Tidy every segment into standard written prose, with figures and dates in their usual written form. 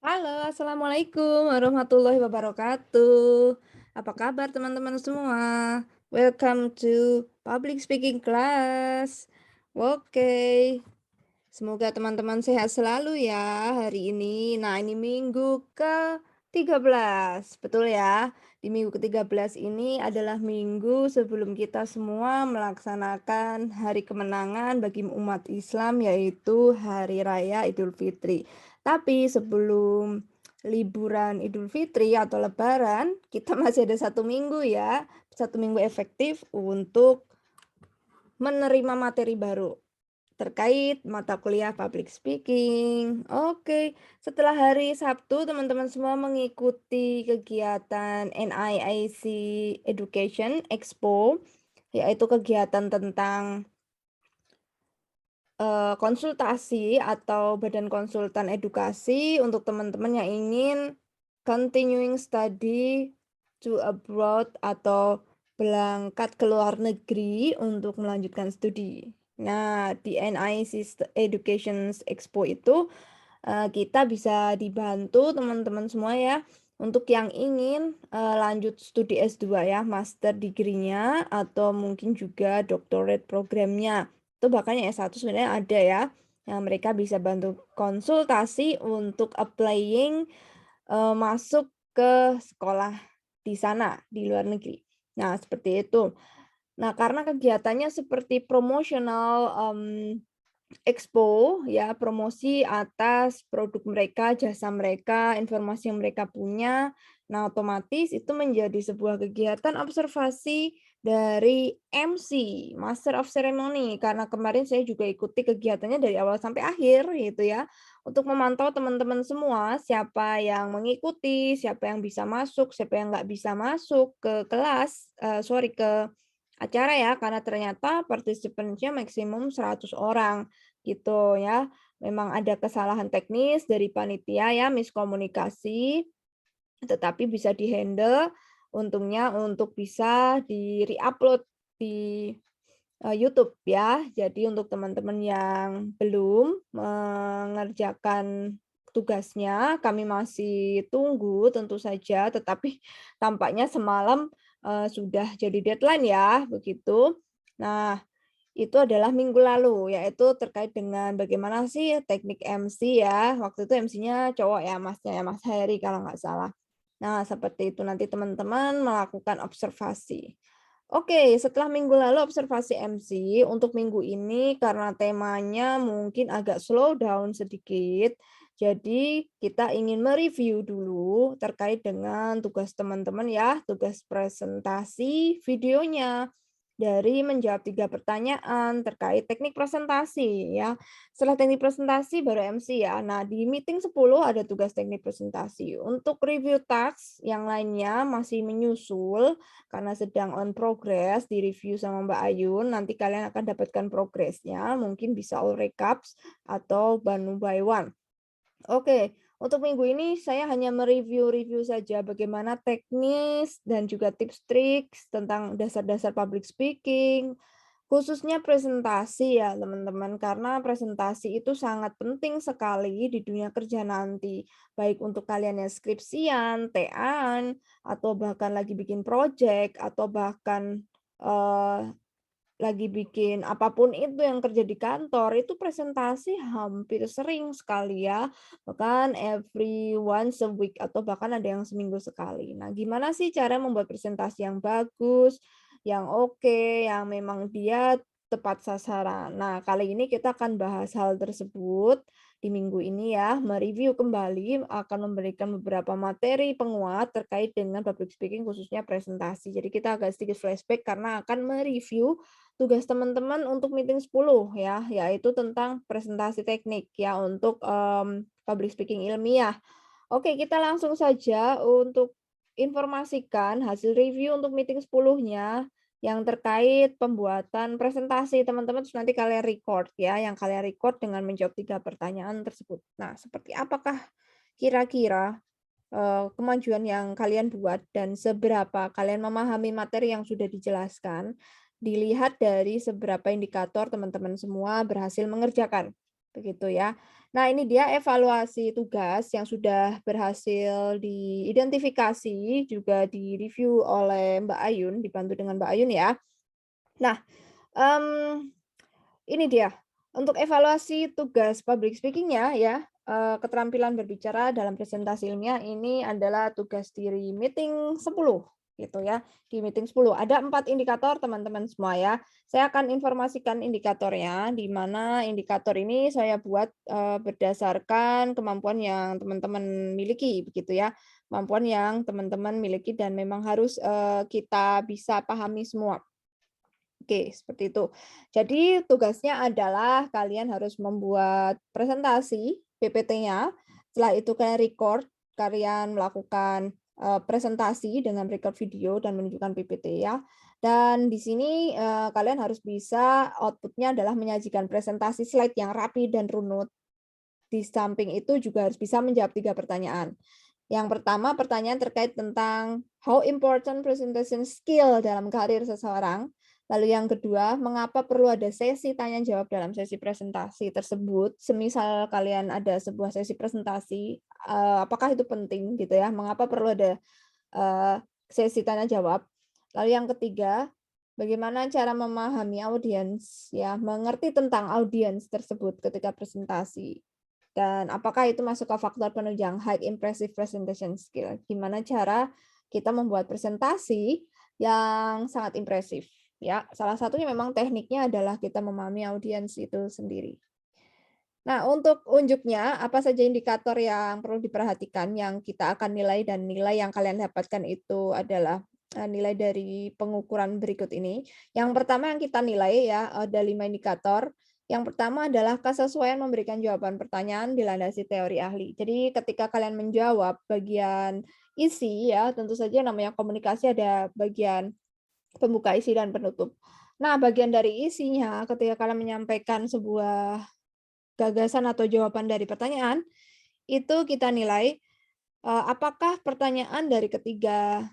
Halo, assalamualaikum warahmatullahi wabarakatuh. Apa kabar teman-teman semua? Welcome to public speaking class. Oke, semoga teman-teman sehat selalu ya hari ini. Nah, ini minggu ke-13, betul ya? Di minggu ke-13 ini adalah minggu sebelum kita semua melaksanakan hari kemenangan bagi umat Islam, yaitu Hari Raya Idul Fitri. Tapi sebelum liburan Idul Fitri atau Lebaran, kita masih ada 1 minggu ya, 1 minggu efektif untuk menerima materi baru terkait mata kuliah public speaking. Oke, setelah hari Sabtu teman-teman semua mengikuti kegiatan NIIC Education Expo, yaitu kegiatan tentang konsultasi atau badan konsultan edukasi untuk teman-teman yang ingin continuing study to abroad atau berangkat ke luar negeri untuk melanjutkan studi. Nah, di NIC Education Expo itu kita bisa dibantu teman-teman semua ya untuk yang ingin lanjut studi S2 ya, master degree-nya atau mungkin juga doctorate programnya. Itu bahkan yang S1 sebenarnya ada ya, yang mereka bisa bantu konsultasi untuk applying, masuk ke sekolah di sana, di luar negeri. Nah, seperti itu. Nah, karena kegiatannya seperti promosional, expo ya, promosi atas produk mereka, jasa mereka, informasi yang mereka punya. Nah, otomatis itu menjadi sebuah kegiatan observasi dari MC, Master of Ceremony, karena kemarin saya juga ikuti kegiatannya dari awal sampai akhir gitu ya, untuk memantau teman-teman semua, siapa yang mengikuti, siapa yang bisa masuk, siapa yang nggak bisa masuk ke kelas, ke acara ya, karena ternyata partisipannya maksimum 100 orang gitu ya. Memang ada kesalahan teknis dari panitia ya, miskomunikasi, tetapi bisa di-handle untungnya untuk bisa di-re-upload di, YouTube ya. Jadi untuk teman-teman yang belum mengerjakan tugasnya, kami masih tunggu tentu saja, tetapi tampaknya semalam, sudah jadi deadline ya, begitu. Nah, itu adalah minggu lalu, yaitu terkait dengan bagaimana sih teknik MC ya, waktu itu MC-nya cowok ya, Masnya ya, Mas Heri kalau nggak salah. Nah, seperti itu nanti teman-teman melakukan observasi. Oke, setelah minggu lalu observasi MC, untuk minggu ini karena temanya mungkin agak slow down sedikit, jadi kita ingin mereview dulu terkait dengan tugas teman-teman ya, tugas presentasi videonya dari menjawab 3 pertanyaan terkait teknik presentasi ya. Setelah teknik presentasi baru MC ya. Nah, di meeting 10 ada tugas teknik presentasi. Untuk review task yang lainnya masih menyusul karena sedang on progress di-review sama Mbak Ayun. Nanti kalian akan dapatkan progresnya, mungkin bisa all recaps atau one by one. Oke, untuk minggu ini saya hanya mereview-review saja bagaimana teknis dan juga tips triks tentang dasar-dasar public speaking, khususnya presentasi ya teman-teman, karena presentasi itu sangat penting sekali di dunia kerja nanti, baik untuk kalian yang skripsian, TA-an, atau bahkan lagi bikin project, atau bahkan lagi bikin apapun itu yang kerja di kantor, itu presentasi hampir sering sekali ya, bahkan every once a week atau bahkan ada yang seminggu sekali. Nah, gimana sih cara membuat presentasi yang bagus, yang oke, yang memang dia tepat sasaran. Nah, kali ini kita akan bahas hal tersebut di minggu ini ya, mereview kembali, akan memberikan beberapa materi penguat terkait dengan public speaking khususnya presentasi. Jadi kita agak sedikit flashback karena akan mereview tugas teman-teman untuk meeting 10 ya, yaitu tentang presentasi teknik ya untuk, public speaking ilmiah. Oke, kita langsung saja untuk informasikan hasil review untuk meeting 10-nya yang terkait pembuatan presentasi teman-teman, terus nanti kalian record ya, yang kalian record dengan menjawab 3 pertanyaan tersebut. Nah, seperti apakah kira-kira, kemajuan yang kalian buat dan seberapa kalian memahami materi yang sudah dijelaskan, dilihat dari seberapa indikator teman-teman semua berhasil mengerjakan, begitu ya. Nah, ini dia evaluasi tugas yang sudah berhasil diidentifikasi, juga direview oleh Mbak Ayun, dibantu dengan Mbak Ayun ya. Nah, mmm, ini dia, untuk evaluasi tugas public speaking-nya ya, keterampilan berbicara dalam presentasi ilmiah ini adalah tugas di meeting 10 gitu ya, di meeting 10. Ada 4 indikator teman-teman semua ya. Saya akan informasikan indikatornya, di mana indikator ini saya buat, berdasarkan kemampuan yang teman-teman miliki begitu ya, kemampuan yang teman-teman miliki dan memang harus, kita bisa pahami semua. Oke, seperti itu. Jadi tugasnya adalah kalian harus membuat presentasi PPT-nya, setelah itu kalian record, kalian melakukan, presentasi dengan record video dan menunjukkan PPT ya. Dan di sini, kalian harus bisa output-nya adalah menyajikan presentasi slide yang rapi dan runut. Di samping itu juga harus bisa menjawab 3 pertanyaan. Yang pertama, pertanyaan terkait tentang how important presentation skill dalam karir seseorang. Lalu yang kedua, mengapa perlu ada sesi tanya jawab dalam sesi presentasi tersebut? Semisal kalian ada sebuah sesi presentasi, apakah itu penting gitu ya? Mengapa perlu ada sesi tanya jawab? Lalu yang ketiga, bagaimana cara memahami audiens ya, mengerti tentang audiens tersebut ketika presentasi. Dan apakah itu masuk ke faktor penunjang high impressive presentation skill? Gimana cara kita membuat presentasi yang sangat impresif, ya. Salah satunya memang tekniknya adalah kita memahami audiens itu sendiri. Nah, untuk unjuknya, apa saja indikator yang perlu diperhatikan yang kita akan nilai dan nilai yang kalian dapatkan itu adalah, nilai dari pengukuran berikut ini. Yang pertama yang kita nilai ya, ada 5 indikator. Yang pertama adalah kesesuaian memberikan jawaban pertanyaan dilandasi teori ahli. Jadi ketika kalian menjawab bagian isi ya, tentu saja namanya komunikasi ada bagian pembuka, isi, dan penutup. Nah, bagian dari isinya ketika kalian menyampaikan sebuah gagasan atau jawaban dari pertanyaan, itu kita nilai, apakah pertanyaan dari ketiga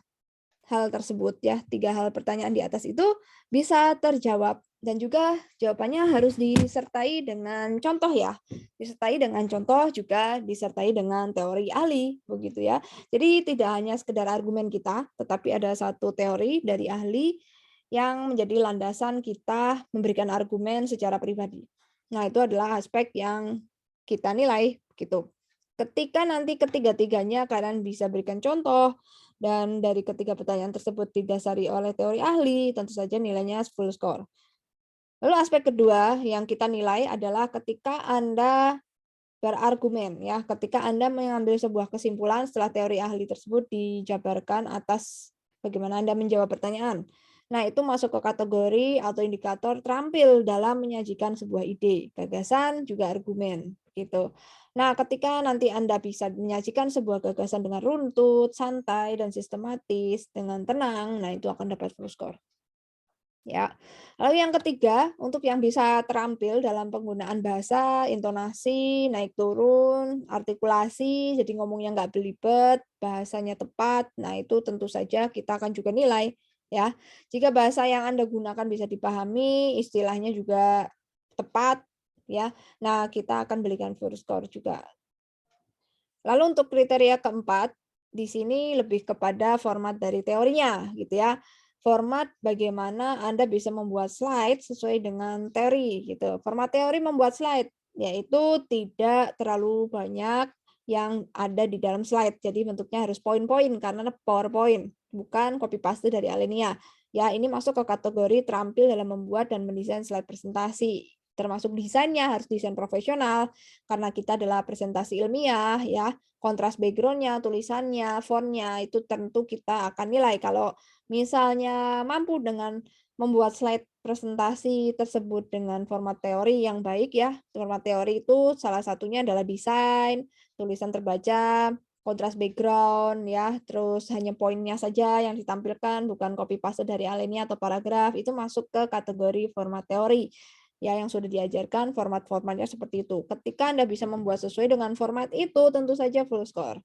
hal tersebut ya, 3 hal pertanyaan di atas itu bisa terjawab dan juga jawabannya harus disertai dengan contoh ya, disertai dengan contoh juga disertai dengan teori ahli, begitu ya. Jadi tidak hanya sekedar argumen kita, tetapi ada satu teori dari ahli yang menjadi landasan kita memberikan argumen secara pribadi. Nah, itu adalah aspek yang kita nilai, gitu. Ketika nanti ketiga-tiganya kalian bisa berikan contoh, dan dari ketiga pertanyaan tersebut didasari oleh teori ahli, tentu saja nilainya full score. Lalu aspek kedua yang kita nilai adalah ketika Anda berargumen ya, ketika Anda mengambil sebuah kesimpulan setelah teori ahli tersebut dijabarkan atas bagaimana Anda menjawab pertanyaan. Nah, itu masuk ke kategori atau indikator terampil dalam menyajikan sebuah ide, gagasan, juga argumen, gitu. Nah, ketika nanti Anda bisa menyajikan sebuah gagasan dengan runtut, santai, dan sistematis, dengan tenang, nah itu akan dapat full score. Ya. Lalu yang ketiga, untuk yang bisa terampil dalam penggunaan bahasa, intonasi, naik turun, artikulasi, jadi ngomongnya nggak belibet, bahasanya tepat, nah itu tentu saja kita akan juga nilai, ya. Jika bahasa yang Anda gunakan bisa dipahami, istilahnya juga tepat, ya. Nah, kita akan berikan full score juga. Lalu untuk kriteria keempat, di sini lebih kepada format dari teorinya, gitu ya. Format bagaimana Anda bisa membuat slide sesuai dengan teori, gitu. Format teori membuat slide, yaitu tidak terlalu banyak yang ada di dalam slide. Jadi bentuknya harus poin-poin karena PowerPoint, bukan copy paste dari Alenia. Ya, ini masuk ke kategori terampil dalam membuat dan mendesain slide presentasi. Termasuk desainnya harus desain profesional, karena kita adalah presentasi ilmiah ya, kontras background-nya, tulisannya, font-nya, itu tentu kita akan nilai. Kalau misalnya mampu dengan membuat slide presentasi tersebut dengan format teori yang baik ya, format teori itu salah satunya adalah desain, tulisan terbaca, kontras background ya, terus hanya poinnya saja yang ditampilkan, bukan copy paste dari alinea atau paragraf, itu masuk ke kategori format teori. Ya, yang sudah diajarkan format-formatnya seperti itu. Ketika Anda bisa membuat sesuai dengan format itu, tentu saja full score.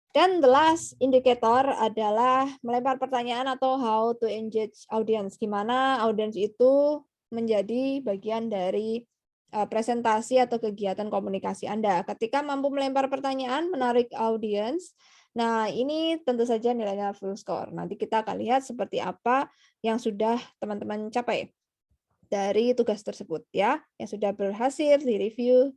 Dan the last indicator adalah melempar pertanyaan atau how to engage audience. Gimana audience itu menjadi bagian dari presentasi atau kegiatan komunikasi Anda. Ketika mampu melempar pertanyaan, menarik audiens, nah ini tentu saja nilainya full score. Nanti kita akan lihat seperti apa yang sudah teman-teman capai dari tugas tersebut ya, yang sudah berhasil direview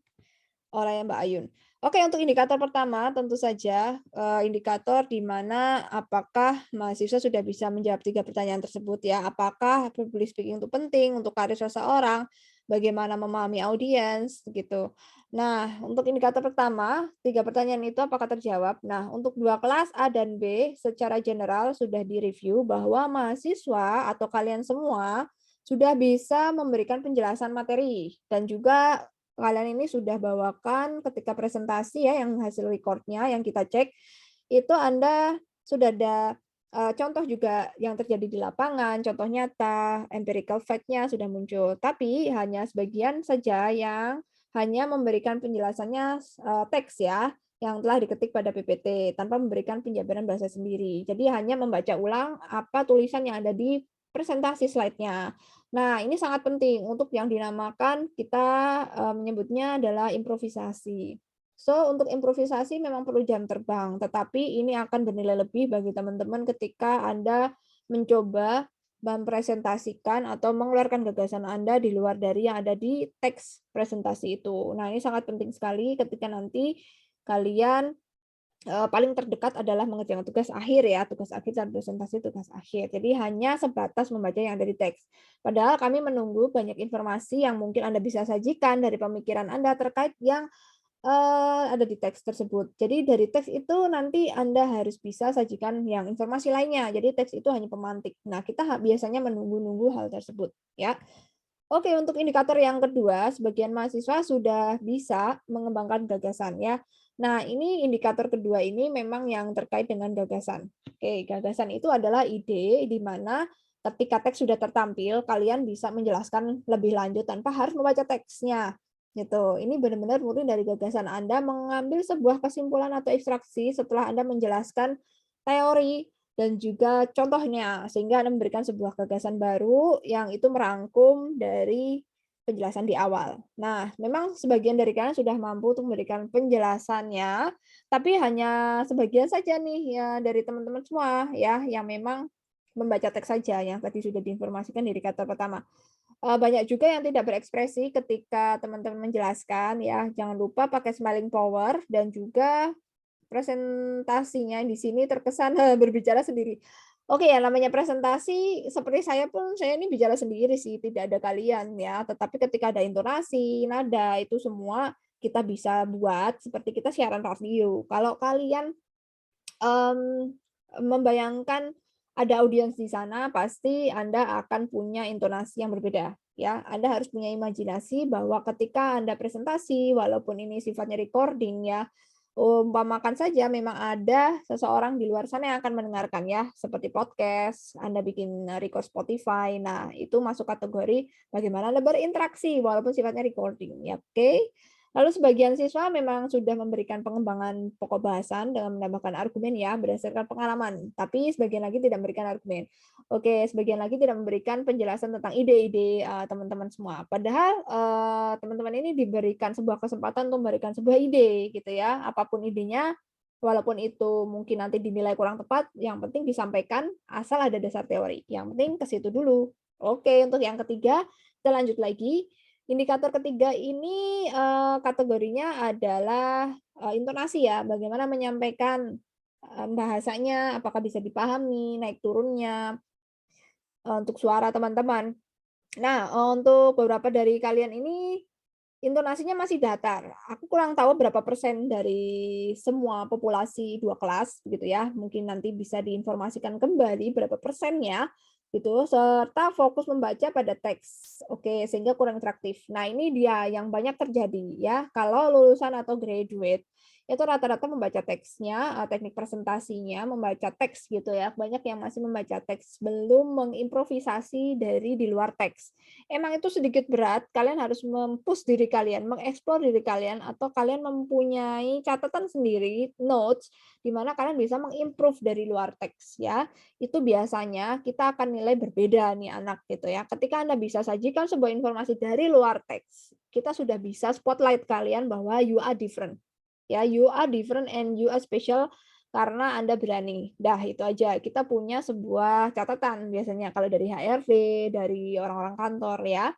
oleh Mbak Ayun. Oke, untuk indikator pertama tentu saja, indikator di mana apakah mahasiswa sudah bisa menjawab 3 pertanyaan tersebut ya. Apakah public speaking itu penting untuk karir seseorang, bagaimana memahami audiens, gitu. Nah, untuk indikator pertama, 3 pertanyaan itu apakah terjawab? Nah, untuk 2 kelas A dan B secara general sudah direview bahwa mahasiswa atau kalian semua sudah bisa memberikan penjelasan materi dan juga kalian ini sudah bawakan ketika presentasi ya, yang hasil recordnya yang kita cek, itu Anda sudah ada, contoh juga yang terjadi di lapangan, contoh nyata, empirical fact-nya sudah muncul. Tapi hanya sebagian saja yang hanya memberikan penjelasannya, teks ya, yang telah diketik pada PPT, tanpa memberikan penjabaran bahasa sendiri. Jadi hanya membaca ulang apa tulisan yang ada di presentasi slide-nya. Nah, ini sangat penting untuk yang dinamakan kita, menyebutnya adalah improvisasi. So, untuk improvisasi memang perlu jam terbang, tetapi ini akan bernilai lebih bagi teman-teman ketika Anda mencoba mempresentasikan atau mengeluarkan gagasan Anda di luar dari yang ada di teks presentasi itu. Nah, ini sangat penting sekali ketika nanti kalian paling terdekat adalah mengerjakan tugas akhir ya, tugas akhir dan presentasi tugas akhir. Jadi hanya sebatas membaca yang ada di teks. Padahal kami menunggu banyak informasi yang mungkin Anda bisa sajikan dari pemikiran Anda terkait yang, ada di teks tersebut. Jadi dari teks itu nanti Anda harus bisa sajikan yang informasi lainnya. Jadi teks itu hanya pemantik. Nah, kita biasanya menunggu-nunggu hal tersebut ya. Oke, untuk indikator yang kedua, sebagian mahasiswa sudah bisa mengembangkan gagasan ya. Nah, ini indikator kedua ini memang yang terkait dengan gagasan. Oke, gagasan itu adalah ide di mana ketika teks sudah tertampil, kalian bisa menjelaskan lebih lanjut tanpa harus membaca teksnya. Gitu. Ini benar-benar murni dari gagasan Anda mengambil sebuah kesimpulan atau ekstraksi setelah Anda menjelaskan teori dan juga contohnya, sehingga Anda memberikan sebuah gagasan baru yang itu merangkum dari penjelasan di awal. Nah, memang sebagian dari kalian sudah mampu untuk memberikan penjelasannya, tapi hanya sebagian saja nih ya dari teman-teman semua ya yang memang membaca teks saja yang tadi sudah diinformasikan di indikator pertama. Banyak juga yang tidak berekspresi ketika teman-teman menjelaskan ya. Jangan lupa pakai smiling power dan juga presentasinya di sini terkesan, berbicara sendiri. Oke ya, namanya presentasi seperti saya pun, saya ini bicara sendiri sih, tidak ada kalian ya. Tetapi ketika ada intonasi, nada, itu semua kita bisa buat seperti kita siaran radio. Kalau kalian, mmm, membayangkan ada audiens di sana, pasti Anda akan punya intonasi yang berbeda, ya. Anda harus punya imajinasi bahwa ketika Anda presentasi, walaupun ini sifatnya recording ya, umpamakan saja memang ada seseorang di luar sana yang akan mendengarkan ya, seperti podcast, Anda bikin record Spotify. Nah, itu masuk kategori bagaimana Anda berinteraksi walaupun sifatnya recording ya, oke? Lalu sebagian siswa memang sudah memberikan pengembangan pokok bahasan dengan menambahkan argumen ya berdasarkan pengalaman, tapi sebagian lagi tidak memberikan argumen. Oke, sebagian lagi tidak memberikan penjelasan tentang ide-ide, teman-teman semua. Padahal, teman-teman ini diberikan sebuah kesempatan untuk memberikan sebuah ide gitu ya, apapun idenya, walaupun itu mungkin nanti dinilai kurang tepat, yang penting disampaikan asal ada dasar teori, yang penting ke situ dulu. Oke, untuk yang ketiga, kita lanjut lagi. Indikator ketiga ini, kategorinya adalah, intonasi ya, bagaimana menyampaikan, bahasanya, apakah bisa dipahami, naik turunnya, untuk suara teman-teman. Nah, untuk beberapa dari kalian ini, intonasinya masih datar. Aku kurang tahu berapa persen dari semua populasi 2 kelas, gitu ya. Mungkin nanti bisa diinformasikan kembali berapa persennya, gitu, serta fokus membaca pada teks. Oke, sehingga kurang interaktif. Nah, ini dia yang banyak terjadi ya, kalau lulusan atau graduate, itu rata-rata membaca teksnya, teknik presentasinya, membaca teks gitu ya. Banyak yang masih membaca teks, belum mengimprovisasi dari di luar teks. Emang itu sedikit berat, kalian harus diri kalian, mengeksplor diri kalian, atau kalian mempunyai catatan sendiri, notes, di mana kalian bisa mengimprove dari luar teks ya. Itu biasanya kita akan nilai berbeda nih anak gitu ya. Ketika Anda bisa sajikan sebuah informasi dari luar teks, kita sudah bisa spotlight kalian bahwa you are different. Ya, you are different and you are special karena Anda berani. Dah itu aja. Kita punya sebuah catatan biasanya kalau dari HRD, dari orang-orang kantor ya.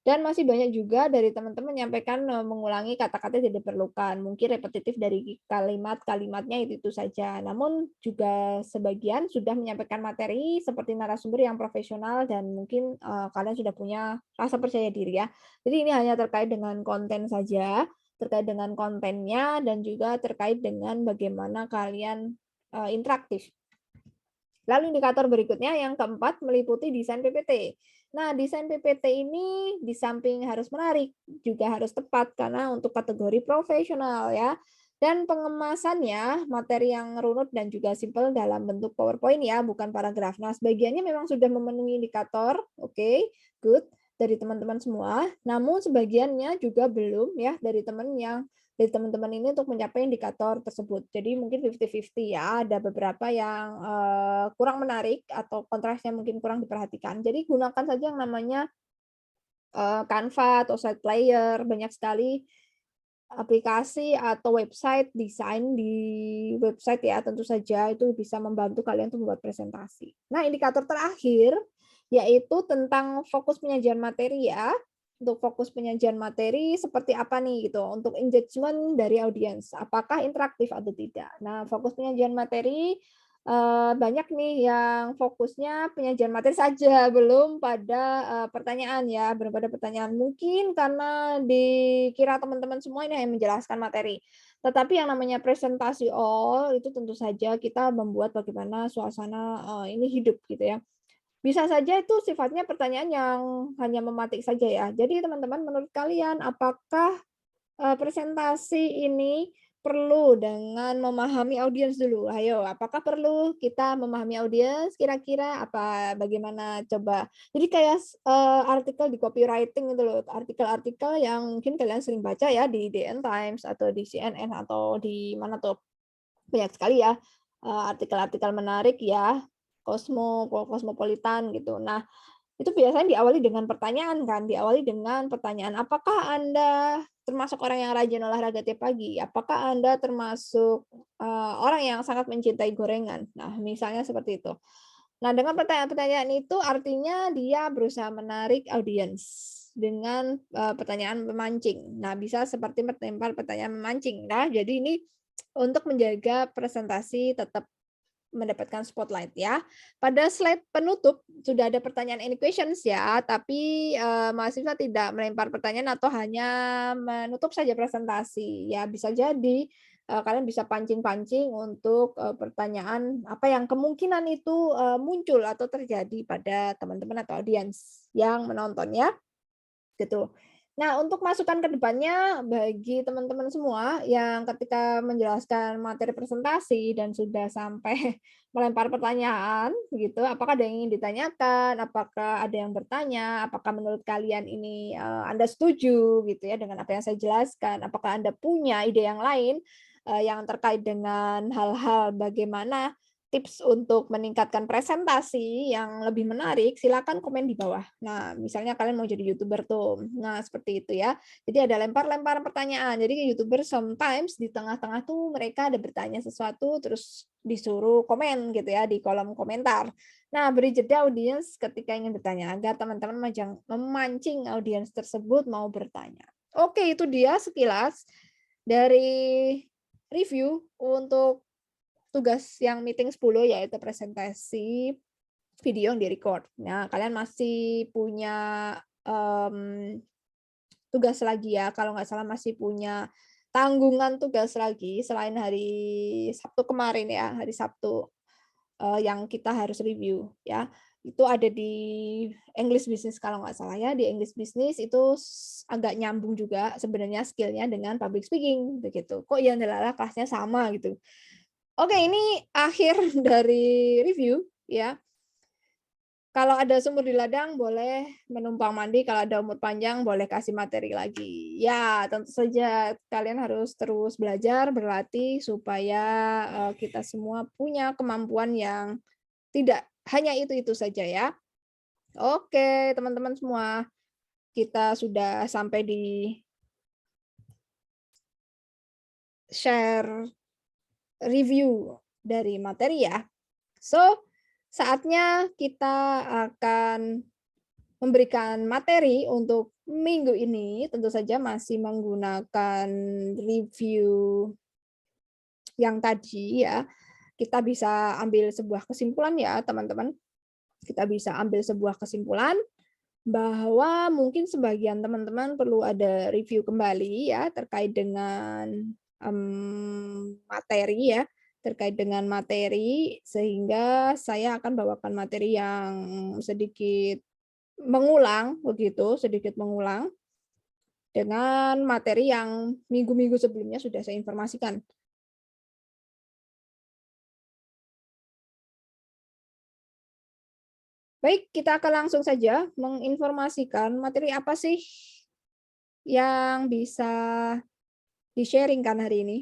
Dan masih banyak juga dari teman-teman menyampaikan mengulangi kata-kata yang tidak diperlukan. Mungkin repetitif dari kalimat-kalimatnya itu saja. Namun juga sebagian sudah menyampaikan materi seperti narasumber yang profesional dan mungkin kalian sudah punya rasa percaya diri ya. Jadi ini hanya terkait dengan konten saja, terkait dengan kontennya dan juga terkait dengan bagaimana kalian interaktif. Lalu indikator berikutnya yang keempat meliputi desain PPT. Nah, desain PPT ini di samping harus menarik, juga harus tepat karena untuk kategori profesional ya. Dan pengemasannya materi yang runut dan juga simpel dalam bentuk PowerPoint ya, bukan paragraf. Nah, sebagiannya memang sudah memenuhi indikator, oke, good dari teman-teman semua. Namun sebagiannya juga belum ya dari teman-teman ini untuk mencapai indikator tersebut. Jadi mungkin 50-50 ya, ada beberapa yang kurang menarik atau kontrasnya mungkin kurang diperhatikan. Jadi gunakan saja yang namanya Canva atau Slide Player, banyak sekali aplikasi atau website desain di website ya, tentu saja itu bisa membantu kalian untuk membuat presentasi. Nah, indikator terakhir yaitu tentang fokus penyajian materi ya. Untuk fokus penyajian materi seperti apa nih gitu, untuk engagement dari audiens, apakah interaktif atau tidak. Nah, fokus penyajian materi banyak nih yang fokusnya penyajian materi saja, belum pada pertanyaan ya, belum pada pertanyaan. Mungkin karena dikira teman-teman semua ini hanya menjelaskan materi. Tetapi yang namanya presentasi all itu tentu saja kita membuat bagaimana suasana ini hidup gitu ya. Bisa saja itu sifatnya pertanyaan yang hanya mematik saja ya. Jadi teman-teman menurut kalian apakah presentasi ini perlu dengan memahami audiens dulu? Ayo, apakah perlu kita memahami audiens kira-kira apa bagaimana coba? Jadi kayak artikel di copywriting gitu loh, artikel-artikel yang mungkin kalian sering baca ya di DN Times atau di CNN atau di mana tuh. Banyak sekali ya artikel-artikel menarik ya, Cosmopolitan gitu. Nah, itu biasanya diawali dengan pertanyaan kan, diawali dengan pertanyaan, "Apakah Anda termasuk orang yang rajin olahraga tiap pagi? Apakah Anda termasuk, orang yang sangat mencintai gorengan?" Nah, misalnya seperti itu. Nah, dengan pertanyaan-pertanyaan itu artinya dia berusaha menarik audiens dengan, pertanyaan memancing. Nah, bisa seperti melempar pertanyaan memancing. Nah, jadi ini untuk menjaga presentasi tetap mendapatkan spotlight ya. Pada slide penutup sudah ada pertanyaan any questions ya, tapi, mahasiswa tidak melempar pertanyaan atau hanya menutup saja presentasi. Ya bisa jadi, kalian bisa pancing-pancing untuk, pertanyaan apa yang kemungkinan itu, muncul atau terjadi pada teman-teman atau audiens yang menonton ya, gitu. Nah, untuk masukan ke depannya bagi teman-teman semua yang ketika menjelaskan materi presentasi dan sudah sampai melempar pertanyaan gitu, apakah ada yang ingin ditanyakan, apakah ada yang bertanya, apakah menurut kalian ini, Anda setuju gitu ya dengan apa yang saya jelaskan, apakah Anda punya ide yang lain, yang terkait dengan hal-hal bagaimana tips untuk meningkatkan presentasi yang lebih menarik, silakan komen di bawah. Nah, misalnya kalian mau jadi YouTuber tuh. Nah, seperti itu ya. Jadi ada lempar-lemparan pertanyaan. Jadi YouTuber sometimes di tengah-tengah tuh mereka ada bertanya sesuatu terus disuruh komen gitu ya di kolom komentar. Nah, beri jeda audiens ketika ingin bertanya agar teman-teman memancing audiens tersebut mau bertanya. Oke, itu dia sekilas dari review untuk tugas yang meeting 10 yaitu presentasi video yang di-record. Nah, kalian masih punya, tugas lagi ya, kalau nggak salah masih punya tanggungan tugas lagi selain hari Sabtu kemarin ya, hari Sabtu, yang kita harus review ya. Itu ada di English Business kalau nggak salah ya, di English Business itu agak nyambung juga sebenarnya skill-nya dengan public speaking, begitu. Kok ya ndelalah kelasnya sama gitu. Oke, ini akhir dari review ya. Kalau ada sumur di ladang boleh menumpang mandi, kalau ada umur panjang boleh kasih materi lagi. Ya, tentu saja kalian harus terus belajar, berlatih supaya, kita semua punya kemampuan yang tidak hanya itu-itu saja ya. Oke, teman-teman semua, kita sudah sampai di share review dari materi ya. So, saatnya kita akan memberikan materi untuk minggu ini, tentu saja masih menggunakan review yang tadi ya. Kita bisa ambil sebuah kesimpulan ya, teman-teman. Kita bisa ambil sebuah kesimpulan bahwa mungkin sebagian teman-teman perlu ada review kembali ya terkait dengan materi ya, terkait dengan materi sehingga saya akan bawakan materi yang sedikit mengulang begitu, sedikit mengulang dengan materi yang minggu-minggu sebelumnya sudah saya informasikan. Baik, kita akan langsung saja menginformasikan materi apa sih yang bisa di-sharing-kan hari ini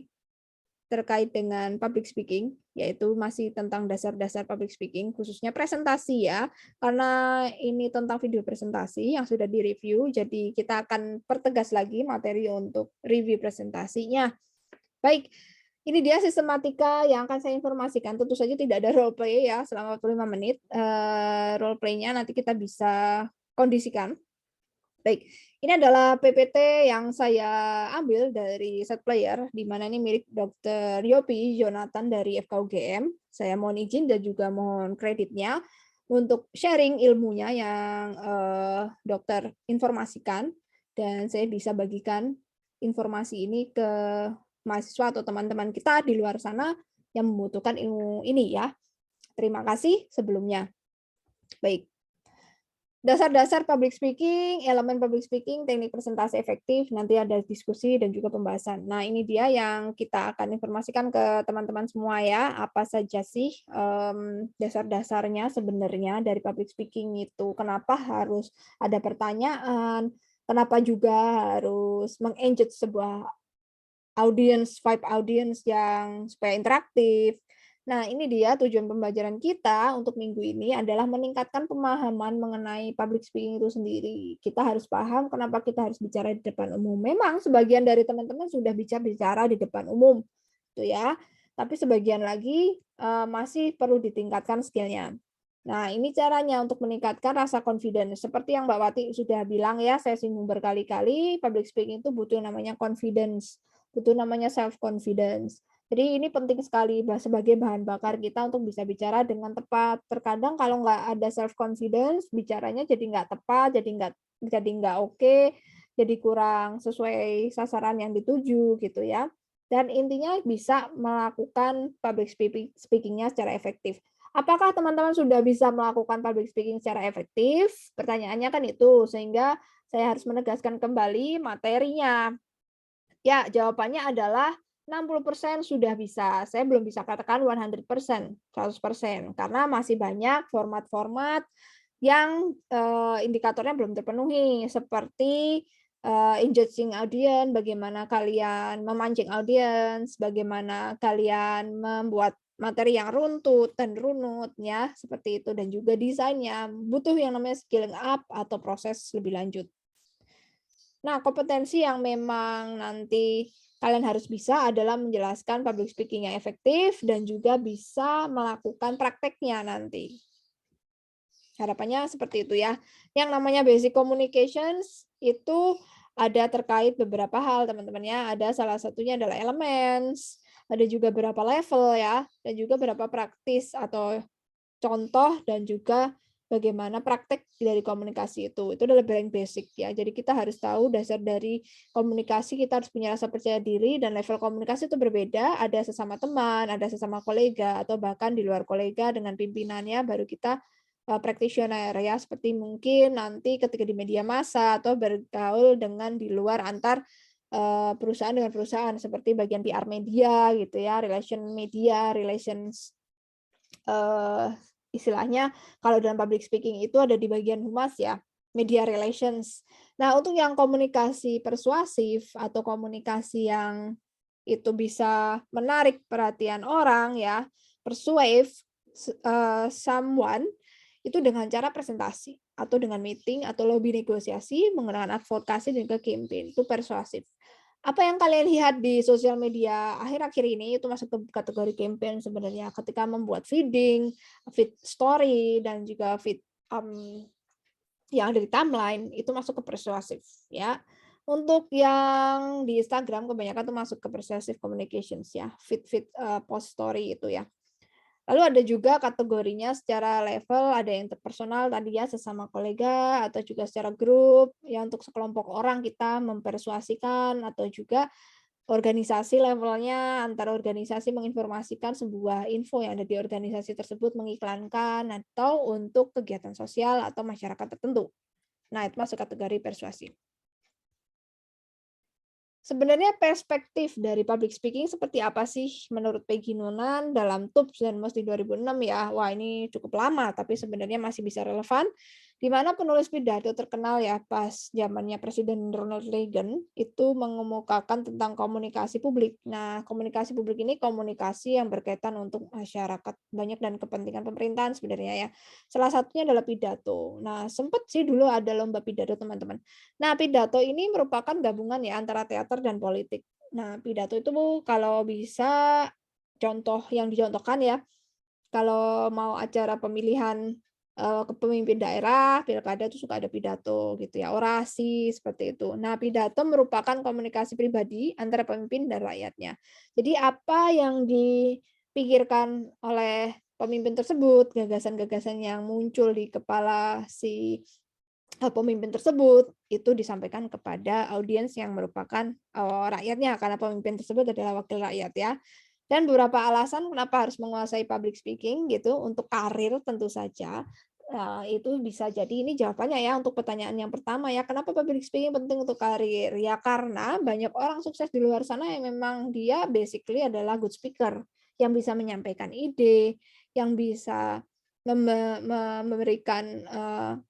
terkait dengan public speaking, yaitu masih tentang dasar-dasar public speaking, khususnya presentasi ya, karena ini tentang video presentasi yang sudah direview, jadi kita akan pertegas lagi materi untuk review presentasinya. Baik, ini dia sistematika yang akan saya informasikan. Tentu saja tidak ada role play ya selama 45 menit. Role play-nya nanti kita bisa kondisikan. Baik, ini adalah PPT yang saya ambil dari set player, di mana ini milik Dr. Yopi Jonathan dari FKUGM. Saya mohon izin dan juga mohon kreditnya untuk sharing ilmunya yang dokter informasikan, dan saya bisa bagikan informasi ini ke mahasiswa atau teman-teman kita di luar sana yang membutuhkan ilmu ini ya. Terima kasih sebelumnya. Baik. Dasar-dasar public speaking, elemen public speaking, teknik presentasi efektif, nanti ada diskusi dan juga pembahasan. Nah, ini dia yang kita akan informasikan ke teman-teman semua ya, apa saja sih dasar-dasarnya sebenarnya dari public speaking itu. Kenapa harus ada pertanyaan, kenapa juga harus meng-engage sebuah audience, vibe audience yang supaya interaktif. Nah, ini dia tujuan pembelajaran kita untuk minggu ini adalah meningkatkan pemahaman mengenai public speaking itu sendiri. Kita harus paham kenapa kita harus bicara di depan umum. Memang sebagian dari teman-teman sudah bicara di depan umum, tuh ya. Tapi sebagian lagi masih perlu ditingkatkan skill-nya. Nah, ini caranya untuk meningkatkan rasa confidence. Seperti yang Mbak Wati sudah bilang ya, saya singgung berkali-kali, public speaking itu butuh namanya confidence, butuh namanya self confidence. Jadi ini penting sekali sebagai bahan bakar kita untuk bisa bicara dengan tepat. Terkadang kalau nggak ada self confidence, bicaranya jadi nggak tepat, jadi nggak oke, jadi kurang sesuai sasaran yang dituju gitu ya. Dan intinya bisa melakukan public speaking-nya secara efektif. Apakah teman-teman sudah bisa melakukan public speaking secara efektif? Pertanyaannya kan itu, sehingga saya harus menegaskan kembali materinya. Ya, jawabannya adalah 60% sudah bisa. Saya belum bisa katakan 100%, 100%, karena masih banyak format-format yang indikatornya belum terpenuhi, seperti engaging audience, bagaimana kalian memancing audience, bagaimana kalian membuat materi yang runtut dan runut ya, seperti itu, dan juga desainnya butuh yang namanya scaling up atau proses lebih lanjut. Nah, kompetensi yang memang nanti kalian harus bisa adalah menjelaskan public speaking yang efektif dan juga bisa melakukan prakteknya nanti. Harapannya seperti itu ya. Yang namanya basic communications itu ada terkait beberapa hal teman-teman ya. Ada salah satunya adalah elements, ada juga berapa level ya, dan juga berapa praktis atau contoh dan juga bagaimana praktek dari komunikasi itu. Itu adalah paling basic ya. Jadi kita harus tahu dasar dari komunikasi, kita harus punya rasa percaya diri dan level komunikasi itu berbeda, ada sesama teman, ada sesama kolega atau bahkan di luar kolega dengan pimpinannya baru kita practitioner ya, seperti mungkin nanti ketika di media massa atau bergaul dengan di luar antar perusahaan dengan perusahaan seperti bagian PR media gitu ya, relation media, relations istilahnya kalau dalam public speaking itu ada di bagian humas ya, media relations. Nah, untuk yang komunikasi persuasif atau komunikasi yang itu bisa menarik perhatian orang ya, persuade someone itu dengan cara presentasi atau dengan meeting atau lobby negosiasi menggunakan advokasi dan juga campaign itu persuasif. Apa yang kalian lihat di sosial media akhir-akhir ini itu masuk ke kategori campaign sebenarnya ketika membuat feed story, dan juga feed, yang ada di timeline itu masuk ke persuasif ya. Untuk yang di Instagram kebanyakan tuh masuk ke persuasive communications ya, feed-feed, post story itu ya. Lalu ada juga kategorinya secara level, ada yang personal tadi ya, sesama kolega atau juga secara grup, ya untuk sekelompok orang kita mempersuasikan, atau juga organisasi levelnya, antar organisasi menginformasikan sebuah info yang ada di organisasi tersebut, mengiklankan, atau untuk kegiatan sosial atau masyarakat tertentu. Nah, itu masuk kategori persuasi. Sebenarnya perspektif dari public speaking seperti apa sih menurut Peggy Noonan dalam Tubbs dan Moss di 2006 ya? Wah, ini cukup lama tapi sebenarnya masih bisa relevan, di mana penulis pidato terkenal ya pas zamannya Presiden Ronald Reagan itu mengemukakan tentang komunikasi publik. Nah, komunikasi publik ini komunikasi yang berkaitan untuk masyarakat banyak dan kepentingan pemerintahan sebenarnya ya. Salah satunya adalah pidato. Nah, sempat sih dulu ada lomba pidato teman-teman. Nah, pidato ini merupakan gabungan ya antara teater dan politik. Nah, pidato itu kalau bisa contoh yang dicontohkan ya, kalau mau acara pemilihan, kepemimpin daerah, pilkada itu suka ada pidato gitu ya, orasi seperti itu. Nah, pidato merupakan komunikasi pribadi antara pemimpin dan rakyatnya. Jadi apa yang dipikirkan oleh pemimpin tersebut, gagasan-gagasan yang muncul di kepala si pemimpin tersebut, itu disampaikan kepada audiens yang merupakan, rakyatnya, karena pemimpin tersebut adalah wakil rakyat ya. Dan beberapa alasan kenapa harus menguasai public speaking gitu, untuk karir tentu saja, itu bisa jadi ini jawabannya ya untuk pertanyaan yang pertama ya, kenapa public speaking penting untuk karir? Ya karena banyak orang sukses di luar sana yang memang dia basically adalah good speaker, yang bisa menyampaikan ide, yang bisa memberikan,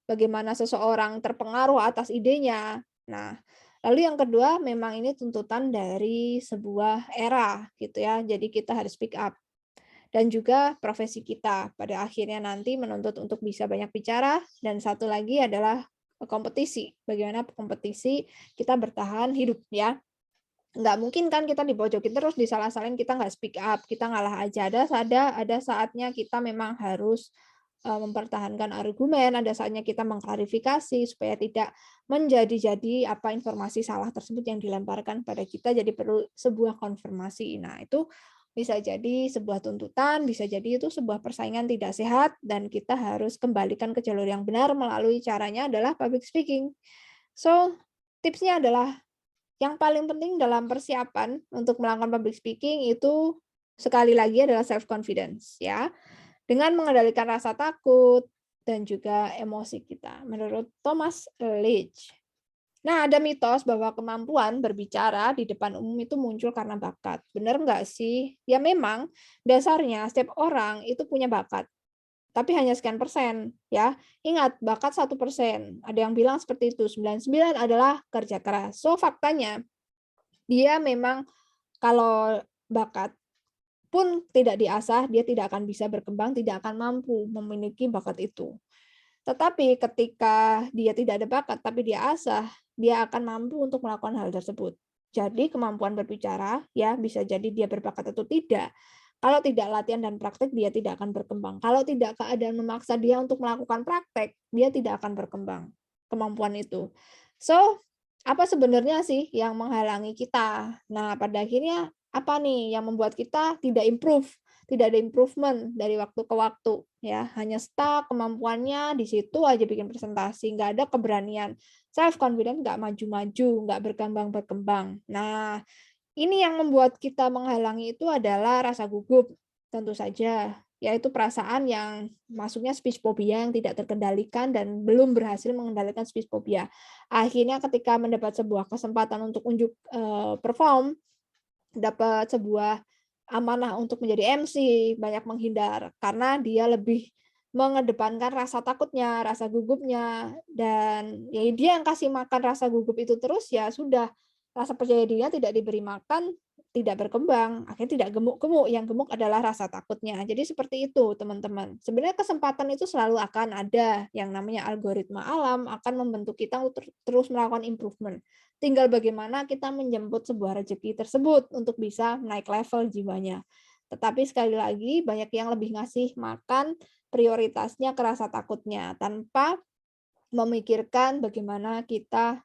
bagaimana seseorang terpengaruh atas idenya. Nah, lalu yang kedua memang ini tuntutan dari sebuah era gitu ya, jadi kita harus speak up. Dan juga profesi kita pada akhirnya nanti menuntut untuk bisa banyak bicara, dan satu lagi adalah, kompetisi. Bagaimana kompetisi kita bertahan hidup ya. Nggak mungkin kan kita dipojokin terus, disalah-salahin, kita nggak speak up, kita ngalah aja. Ada saatnya kita memang harus, mempertahankan argumen, ada saatnya kita mengklarifikasi supaya tidak menjadi apa informasi salah tersebut yang dilemparkan pada kita, jadi perlu sebuah konfirmasi. Nah, itu bisa jadi sebuah tuntutan, bisa jadi itu sebuah persaingan tidak sehat, dan kita harus kembalikan ke jalur yang benar melalui caranya adalah public speaking. So, tipsnya adalah yang paling penting dalam persiapan untuk melakukan public speaking itu sekali lagi adalah self confidence ya. Dengan mengendalikan rasa takut dan juga emosi kita menurut Thomas Leach. Nah, ada mitos bahwa kemampuan berbicara di depan umum itu muncul karena bakat. Benar nggak sih? Ya memang dasarnya setiap orang itu punya bakat, tapi hanya sekian persen ya. Ingat, bakat 1%. Ada yang bilang seperti itu, 99 adalah kerja keras. So faktanya dia memang kalau bakat pun tidak diasah, dia tidak akan bisa berkembang, tidak akan mampu memiliki bakat itu. Tetapi ketika dia tidak ada bakat, tapi dia asah, dia akan mampu untuk melakukan hal tersebut. Jadi kemampuan berbicara, ya bisa jadi dia berbakat atau tidak. Kalau tidak latihan dan praktek, dia tidak akan berkembang. Kalau tidak keadaan memaksa dia untuk melakukan praktek, dia tidak akan berkembang kemampuan itu. So, apa sebenarnya sih yang menghalangi kita? Nah, pada akhirnya apa nih yang membuat kita tidak improve, tidak ada improvement dari waktu ke waktu, ya. Hanya stuck kemampuannya di situ aja bikin presentasi, nggak ada keberanian. Self confident nggak maju-maju, nggak berkembang-berkembang. Nah, ini yang membuat kita menghalangi itu adalah rasa gugup, tentu saja, yaitu perasaan yang masuknya speech phobia yang tidak terkendalikan dan belum berhasil mengendalikan speech phobia. Akhirnya ketika mendapat sebuah kesempatan untuk unjuk, perform, dapat sebuah amanah untuk menjadi MC, banyak menghindar karena dia lebih mengedepankan rasa takutnya, rasa gugupnya, dan ya dia yang kasih makan rasa gugup itu terus, ya sudah, rasa percaya dirinya tidak diberi makan, tidak berkembang, akhirnya tidak gemuk-gemuk, yang gemuk adalah rasa takutnya. Jadi seperti itu, teman-teman. Sebenarnya kesempatan itu selalu akan ada, yang namanya algoritma alam akan membentuk kita untuk terus melakukan improvement. Tinggal bagaimana kita menjemput sebuah rezeki tersebut untuk bisa naik level jiwanya. Tetapi sekali lagi, banyak yang lebih ngasih makan prioritasnya ke rasa takutnya, tanpa memikirkan bagaimana kita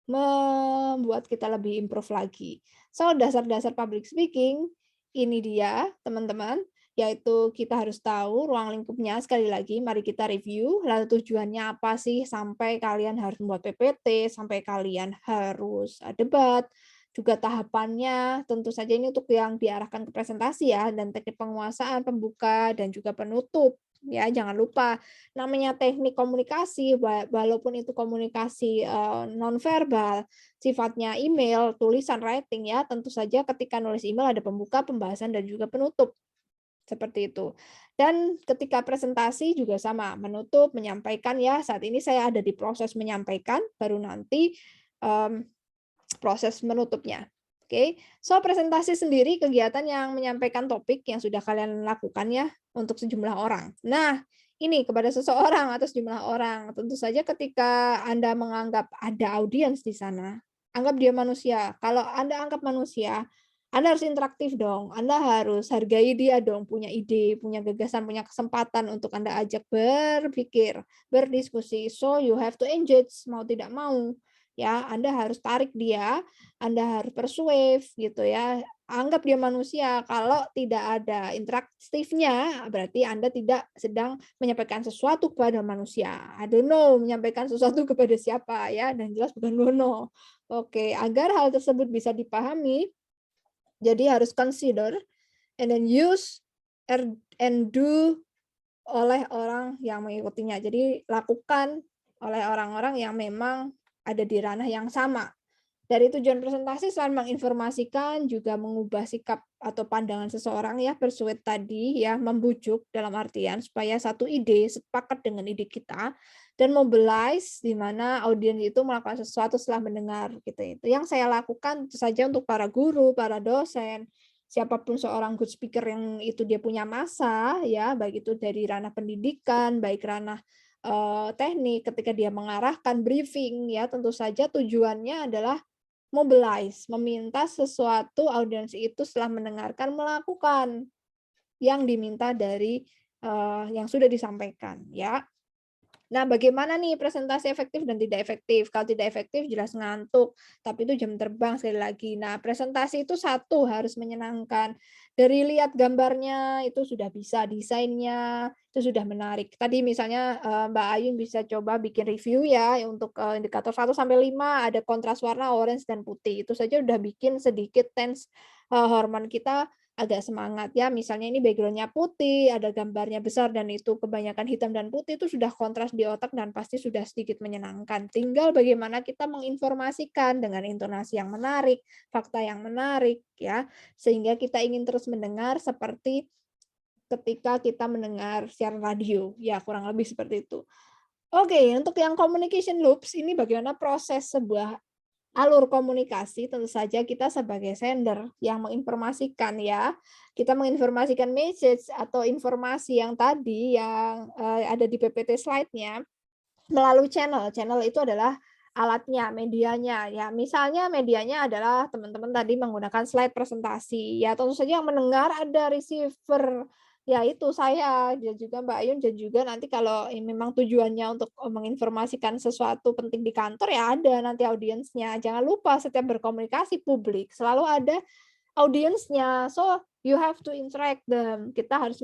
membuat kita lebih improve lagi. So, dasar-dasar public speaking, ini dia teman-teman, yaitu kita harus tahu ruang lingkupnya, sekali lagi mari kita review, lalu tujuannya apa sih sampai kalian harus membuat PPT, sampai kalian harus debat, juga tahapannya, tentu saja ini untuk yang diarahkan ke presentasi ya, dan teknik penguasaan, pembuka, dan juga penutup. Ya, jangan lupa namanya teknik komunikasi, walaupun itu komunikasi nonverbal, sifatnya email, tulisan, writing ya, tentu saja ketika nulis email ada pembuka, pembahasan, dan juga penutup. Seperti itu. Dan ketika presentasi juga sama, menutup, menyampaikan ya, saat ini saya ada di proses menyampaikan, baru nanti mmm, proses menutupnya. Oke, so presentasi sendiri kegiatan yang menyampaikan topik yang sudah kalian lakukan ya untuk sejumlah orang. Nah, ini kepada seseorang atau sejumlah orang. Tentu saja ketika Anda menganggap ada audiens di sana, anggap dia manusia. Kalau Anda anggap manusia, Anda harus interaktif dong. Anda harus hargai dia dong, punya ide, punya gagasan, punya kesempatan untuk Anda ajak berpikir, berdiskusi. So you have to engage mau tidak mau. Ya, Anda harus tarik dia, Anda harus persuade gitu ya. Anggap dia manusia, kalau tidak ada interaktifnya, berarti Anda tidak sedang menyampaikan sesuatu kepada manusia. I don't know menyampaikan sesuatu kepada siapa ya, dan jelas bukan Dono. Oke, agar hal tersebut bisa dipahami, jadi harus consider and then use and do oleh orang yang mengikutinya. Jadi lakukan oleh orang-orang yang memang ada di ranah yang sama. Dari tujuan presentasi selain menginformasikan, juga mengubah sikap atau pandangan seseorang ya, persuade tadi ya, membujuk dalam artian supaya satu ide sepakat dengan ide kita, dan mobilize di mana audiens itu melakukan sesuatu setelah mendengar gitu. Itu yang saya lakukan tentu saja untuk para guru, para dosen, siapapun seorang good speaker yang itu dia punya masa ya, baik itu dari ranah pendidikan, baik ranah teknik ketika dia mengarahkan briefing ya, tentu saja tujuannya adalah mobilize, meminta sesuatu audiens itu setelah mendengarkan melakukan yang diminta dari, yang sudah disampaikan ya. Nah, bagaimana nih presentasi efektif dan tidak efektif? Kalau tidak efektif jelas ngantuk, tapi itu jam terbang sekali lagi. Nah, presentasi itu satu harus menyenangkan. Dari lihat gambarnya itu sudah bisa, desainnya itu sudah menarik. Tadi misalnya, Mbak Ayun bisa coba bikin review ya untuk, indikator 1 sampai 5 ada kontras warna orange dan putih. Itu saja udah bikin sedikit tense, hormon kita agak semangat ya, misalnya ini background-nya putih, ada gambarnya besar dan itu kebanyakan hitam dan putih, itu sudah kontras di otak dan pasti sudah sedikit menyenangkan. Tinggal bagaimana kita menginformasikan dengan intonasi yang menarik, fakta yang menarik ya, sehingga kita ingin terus mendengar seperti ketika kita mendengar siaran radio, ya kurang lebih seperti itu. Oke, untuk yang communication loops ini bagaimana proses sebuah alur komunikasi, tentu saja kita sebagai sender yang menginformasikan ya, kita menginformasikan message atau informasi yang tadi yang, ada di PPT slide-nya melalui channel. Channel itu adalah alatnya, medianya ya. Misalnya medianya adalah teman-teman tadi menggunakan slide presentasi, ya tentu saja yang mendengar ada receiver, ya itu saya dan juga Mbak Ayun dan juga nanti kalau memang tujuannya untuk, menginformasikan sesuatu penting di kantor ya ada nanti audiensnya. Jangan lupa setiap berkomunikasi publik selalu ada audiensnya. So, you have to interact them. Kita harus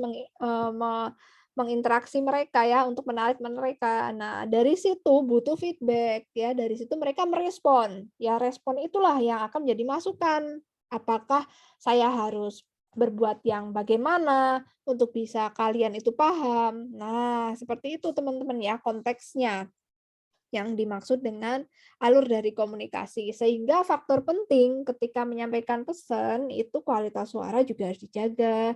menginteraksi mereka ya untuk menarik mereka. Nah, dari situ butuh feedback ya, dari situ mereka merespon. Ya, respon itulah yang akan menjadi masukan. Apakah saya harus berbuat yang bagaimana untuk bisa kalian itu paham. Nah, seperti itu teman-teman ya konteksnya yang dimaksud dengan alur dari komunikasi. Sehingga faktor penting ketika menyampaikan pesan itu kualitas suara juga harus dijaga,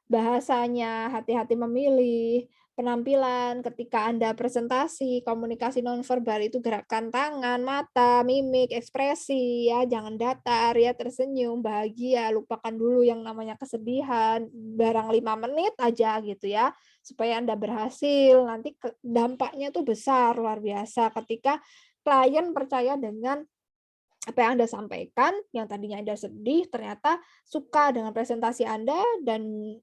bahasanya hati-hati memilih, penampilan, ketika Anda presentasi, komunikasi nonverbal itu gerakan tangan, mata, mimik, ekspresi ya, jangan datar ya, tersenyum, bahagia, lupakan dulu yang namanya kesedihan, barang 5 menit aja gitu ya, supaya Anda berhasil. Nanti dampaknya tuh besar, luar biasa ketika klien percaya dengan apa yang Anda sampaikan, yang tadinya Anda sedih, ternyata suka dengan presentasi Anda dan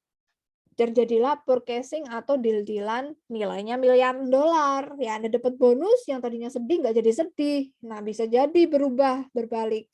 terjadilah purchasing atau deal-deal-an nilainya miliaran dolar. Ya Anda dapat bonus yang tadinya sedih nggak jadi sedih. Nah, bisa jadi berubah, berbalik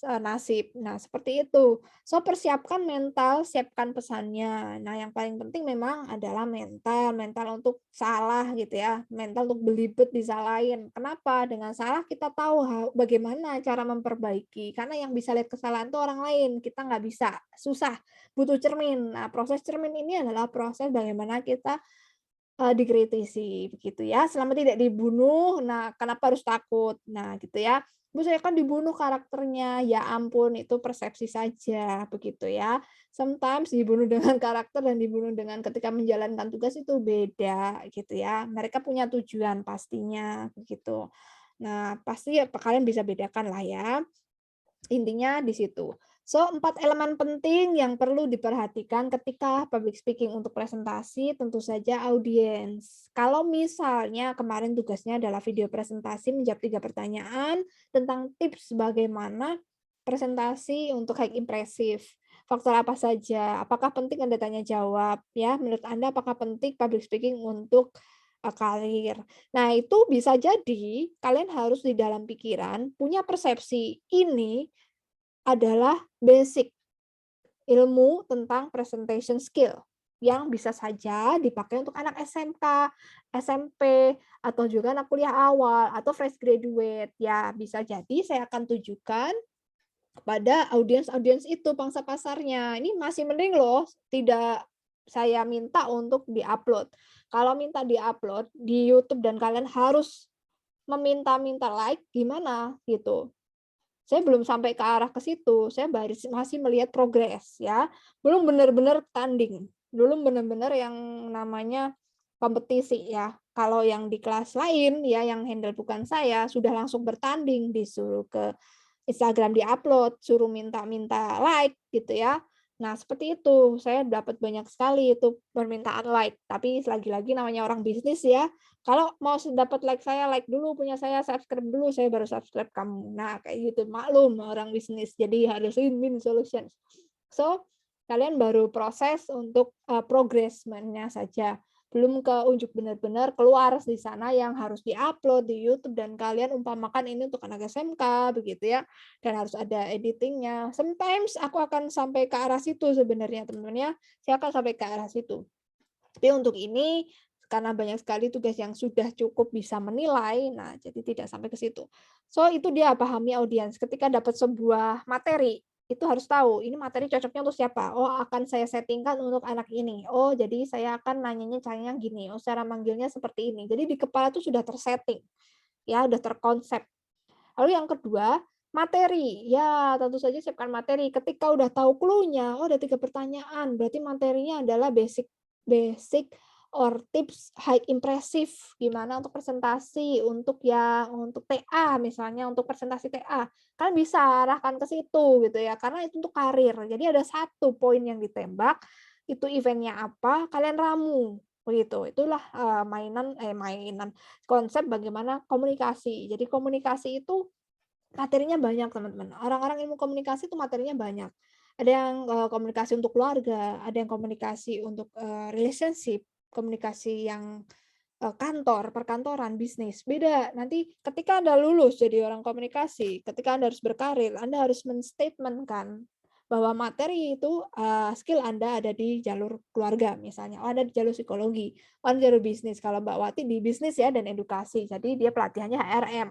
nasib. Nah, seperti itu. So, persiapkan mental, siapkan pesannya. Nah, yang paling penting memang adalah mental, mental untuk salah gitu ya, mental untuk belibet disalahin. Kenapa? Dengan salah kita tahu bagaimana cara memperbaiki. Karena yang bisa lihat kesalahan itu orang lain, kita nggak bisa, susah. Butuh cermin. Nah, proses cermin ini adalah proses bagaimana kita, dikritisi begitu ya, selama tidak dibunuh, nah kenapa harus takut? Nah gitu ya, "Bu, saya kan dibunuh karakternya." Ya ampun itu persepsi saja begitu ya. Sometimes dibunuh dengan karakter dan dibunuh dengan ketika menjalankan tugas itu beda gitu ya. Mereka punya tujuan pastinya begitu. Nah pasti ya kalian bisa bedakan lah ya. Intinya di situ. So, 4 elemen penting yang perlu diperhatikan ketika public speaking untuk presentasi, tentu saja audiens. Kalau misalnya kemarin tugasnya adalah video presentasi menjawab 3 pertanyaan tentang tips bagaimana presentasi untuk high impresif. Faktor apa saja? Apakah penting Anda tanya jawab? Ya, menurut Anda apakah penting public speaking untuk karir? Nah, itu bisa jadi kalian harus di dalam pikiran punya persepsi ini adalah basic ilmu tentang presentation skill yang bisa saja dipakai untuk anak SMK, SMP, atau juga anak kuliah awal atau fresh graduate. Ya, bisa jadi saya akan tujukan kepada audiens-audiens itu pangsa pasarnya. Ini masih mending loh, tidak saya minta untuk di-upload. Kalau minta di-upload di YouTube dan kalian harus meminta-minta like, gimana gitu. Saya belum sampai ke arah ke situ, saya masih melihat progres ya, belum benar-benar tanding, belum benar-benar yang namanya kompetisi ya. Kalau yang di kelas lain ya, yang handle bukan saya, sudah langsung bertanding, disuruh ke Instagram di-upload, suruh minta-minta like gitu ya. Nah seperti itu, saya dapat banyak sekali itu permintaan like, tapi lagi-lagi namanya orang bisnis ya, kalau mau dapat like saya, like dulu punya saya, subscribe dulu, saya baru subscribe kamu. Nah, kayak gitu. Maklum orang bisnis, jadi harus win-win solutions. So, kalian baru proses untuk progresnya saja. Belum ke unjuk benar-benar keluar di sana yang harus diupload di YouTube dan kalian umpamakan ini untuk anak SMK begitu ya, dan harus ada editingnya. Sometimes aku akan sampai ke arah situ sebenarnya teman-teman ya. Saya akan sampai ke arah situ. Tapi untuk ini, karena banyak sekali tugas yang sudah cukup bisa menilai, nah jadi tidak sampai ke situ. So itu dia pahami audiens, ketika dapat sebuah materi, itu harus tahu ini materi cocoknya untuk siapa. Oh akan saya settingkan untuk anak ini. Oh jadi saya akan nanyanya caranya gini. Oh cara manggilnya seperti ini. Jadi di kepala itu sudah tersetting, ya udah terkonsep. Lalu yang kedua, materi. Ya, tentu saja siapkan materi. Ketika udah tahu clue-nya, oh ada 3 pertanyaan, berarti materinya adalah basic basic or tips high impressive. Gimana untuk presentasi, untuk untuk TA misalnya, untuk presentasi TA. Kan bisa arahkan ke situ gitu ya, karena itu untuk karir. Jadi ada satu poin yang ditembak, itu eventnya apa, kalian ramu. Begitu, itulah, mainan, konsep bagaimana komunikasi. Jadi komunikasi itu materinya banyak teman-teman. Orang-orang ilmu komunikasi itu materinya banyak. Ada yang, komunikasi untuk keluarga, ada yang komunikasi untuk, relationship, komunikasi yang, kantor, perkantoran, bisnis, beda. Nanti ketika Anda lulus jadi orang komunikasi, ketika Anda harus berkarir, Anda harus men-statement-kan bahwa materi itu, skill Anda ada di jalur keluarga misalnya, oh ada di jalur psikologi, oh ada di jalur bisnis. Kalau Mbak Wati di bisnis ya dan edukasi, jadi dia pelatihannya HRM.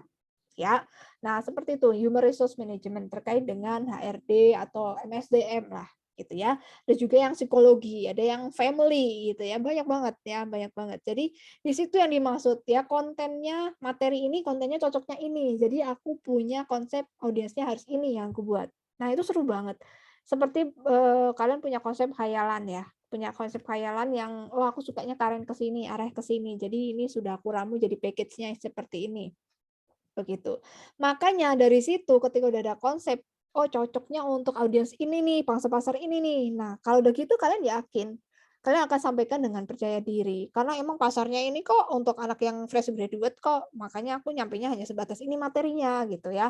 Ya. Nah, seperti itu human resource management terkait dengan HRD atau MSDM lah gitu ya. Ada juga yang psikologi, ada yang family gitu ya. Banyak banget ya, banyak banget. Jadi di situ yang dimaksud ya kontennya, materi ini kontennya cocoknya ini. Jadi aku punya konsep audiensnya harus ini yang aku buat. Nah, itu seru banget. Seperti kalian punya konsep khayalan ya, punya konsep khayalan yang, "Oh, aku sukanya karen ke sini, arah ke sini. Jadi ini sudah aku ramu jadi package-nya seperti ini." Begitu. Makanya dari situ ketika udah ada konsep, oh cocoknya untuk audiens ini nih, pangsa pasar ini nih. Nah, kalau udah gitu kalian yakin, kalian akan sampaikan dengan percaya diri. Karena emang pasarnya ini kok untuk anak yang fresh graduate kok, makanya aku nyampainya hanya sebatas ini materinya gitu ya.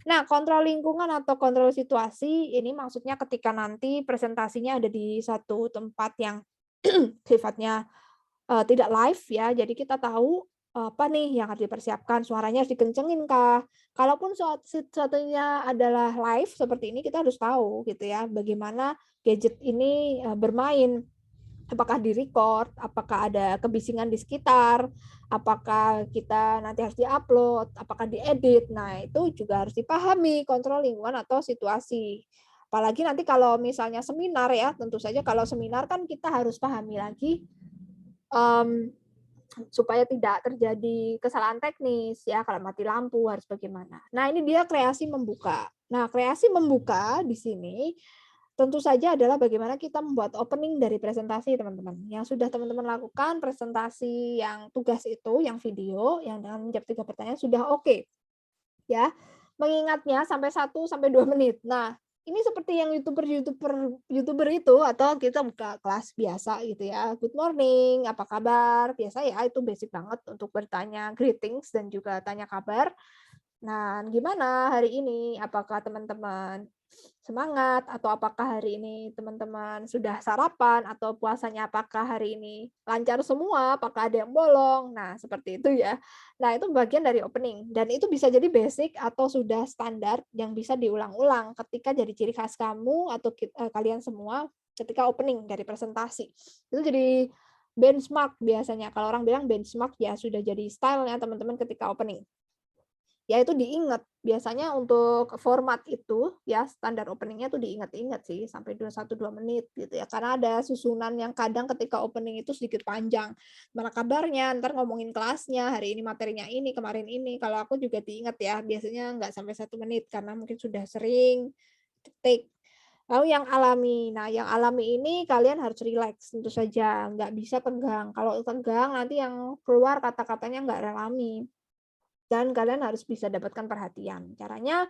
Nah, kontrol lingkungan atau kontrol situasi ini maksudnya ketika nanti presentasinya ada di satu tempat yang sifatnya tidak live ya, jadi kita tahu, apa nih yang harus dipersiapkan, suaranya harus dikencengin kah? Kalaupun sesuatunya adalah live seperti ini, kita harus tahu gitu ya, bagaimana gadget ini, bermain. Apakah di-record, apakah ada kebisingan di sekitar, apakah kita nanti harus di-upload, apakah diedit. Nah, itu juga harus dipahami kontrol lingkungan atau situasi. Apalagi nanti kalau misalnya seminar ya, tentu saja kalau seminar kan kita harus pahami lagi, mmm, supaya tidak terjadi kesalahan teknis ya, kalau mati lampu harus bagaimana. Nah, ini dia kreasi membuka. Nah, kreasi membuka di sini tentu saja adalah bagaimana kita membuat opening dari presentasi, teman-teman. Yang sudah teman-teman lakukan presentasi yang tugas itu, yang video, yang dengan menjawab 3 pertanyaan sudah oke, ya. Mengingatnya sampai 1 sampai 2 menit. Nah, ini seperti yang YouTuber itu atau kita buka kelas biasa gitu ya, "Good morning, apa kabar?" Biasa ya, itu basic banget untuk bertanya greetings dan juga tanya kabar. Nah, gimana hari ini? Apakah teman-teman semangat? Atau apakah hari ini teman-teman sudah sarapan? Atau puasanya apakah hari ini lancar semua? Apakah ada yang bolong? Nah, seperti itu ya. Nah, itu bagian dari opening. Dan itu bisa jadi basic atau sudah standar yang bisa diulang-ulang ketika jadi ciri khas kamu atau kalian semua ketika opening dari presentasi. Itu jadi benchmark biasanya. Kalau orang bilang benchmark ya sudah jadi style-nya teman-teman ketika opening. Ya itu diingat, biasanya untuk format itu ya standar opening-nya tuh diingat-ingat sih sampai 1, 2 menit gitu ya, karena ada susunan yang kadang ketika opening itu sedikit panjang. Mana kabarnya, ntar ngomongin kelasnya, hari ini materinya ini, kemarin ini, kalau aku juga diingat ya, biasanya nggak sampai 1 menit karena mungkin sudah sering take. Lalu yang alami, nah yang alami ini kalian harus rileks tentu saja, nggak bisa tegang, kalau tegang nanti yang keluar kata-katanya nggak alami. Dan kalian harus bisa dapatkan perhatian. Caranya,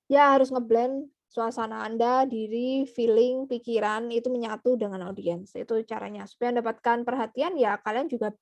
ya harus ngeblend suasana Anda, diri, feeling, pikiran itu menyatu dengan audiens. Itu caranya. Supaya mendapatkan perhatian, ya kalian juga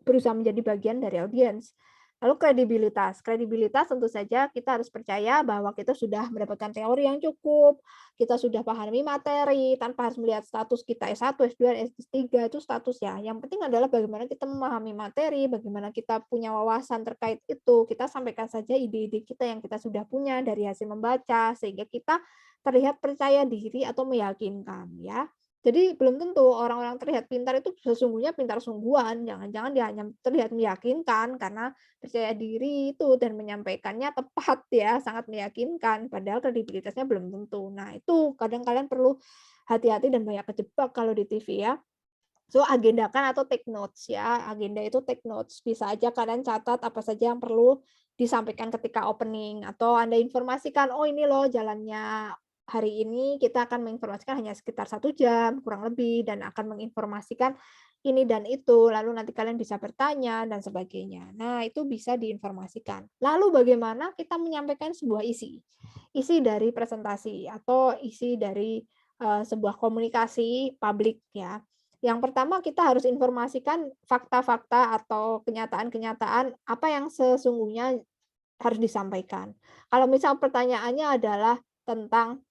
berusaha menjadi bagian dari audiens. Lalu kredibilitas. Kredibilitas tentu saja kita harus percaya bahwa kita sudah mendapatkan teori yang cukup, kita sudah pahami materi tanpa harus melihat status kita S1, S2, S3 itu status ya. Yang penting adalah bagaimana kita memahami materi, bagaimana kita punya wawasan terkait itu. Kita sampaikan saja ide-ide kita yang kita sudah punya dari hasil membaca sehingga kita terlihat percaya diri atau meyakinkan ya. Jadi belum tentu orang-orang terlihat pintar itu sesungguhnya pintar sungguhan, jangan-jangan dia hanya terlihat meyakinkan karena percaya diri itu dan menyampaikannya tepat ya, sangat meyakinkan, padahal kredibilitasnya belum tentu. Nah, itu kadang kalian perlu hati-hati dan banyak kejebak kalau di TV ya. So, agendakan atau take notes ya, agenda itu take notes. Bisa aja kalian catat apa saja yang perlu disampaikan ketika opening atau Anda informasikan, "Oh ini loh jalannya hari ini kita akan menginformasikan hanya sekitar 1 jam kurang lebih dan akan menginformasikan ini dan itu, lalu nanti kalian bisa bertanya dan sebagainya." Nah, itu bisa diinformasikan. Lalu bagaimana kita menyampaikan sebuah isi? Isi dari presentasi atau isi dari, sebuah komunikasi publik ya. Yang pertama kita harus informasikan fakta-fakta atau kenyataan-kenyataan apa yang sesungguhnya harus disampaikan. Kalau misal pertanyaannya adalah tentang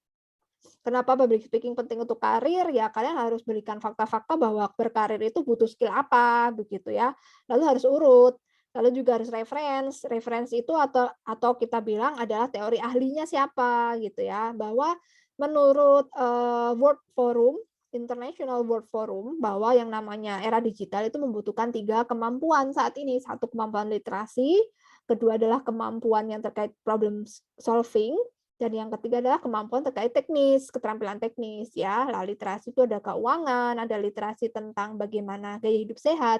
kenapa public speaking penting untuk karir, ya kalian harus berikan fakta-fakta bahwa berkarir itu butuh skill apa, begitu ya. Lalu harus urut, lalu juga harus reference. Reference itu atau kita bilang adalah teori ahlinya siapa, gitu ya. Bahwa menurut, World Forum, International World Forum, bahwa yang namanya era digital itu membutuhkan 3 kemampuan saat ini. Satu kemampuan literasi, kedua adalah kemampuan yang terkait problem solving, dan yang ketiga adalah kemampuan terkait teknis, keterampilan teknis ya. Lah literasi itu ada keuangan, ada literasi tentang bagaimana gaya hidup sehat.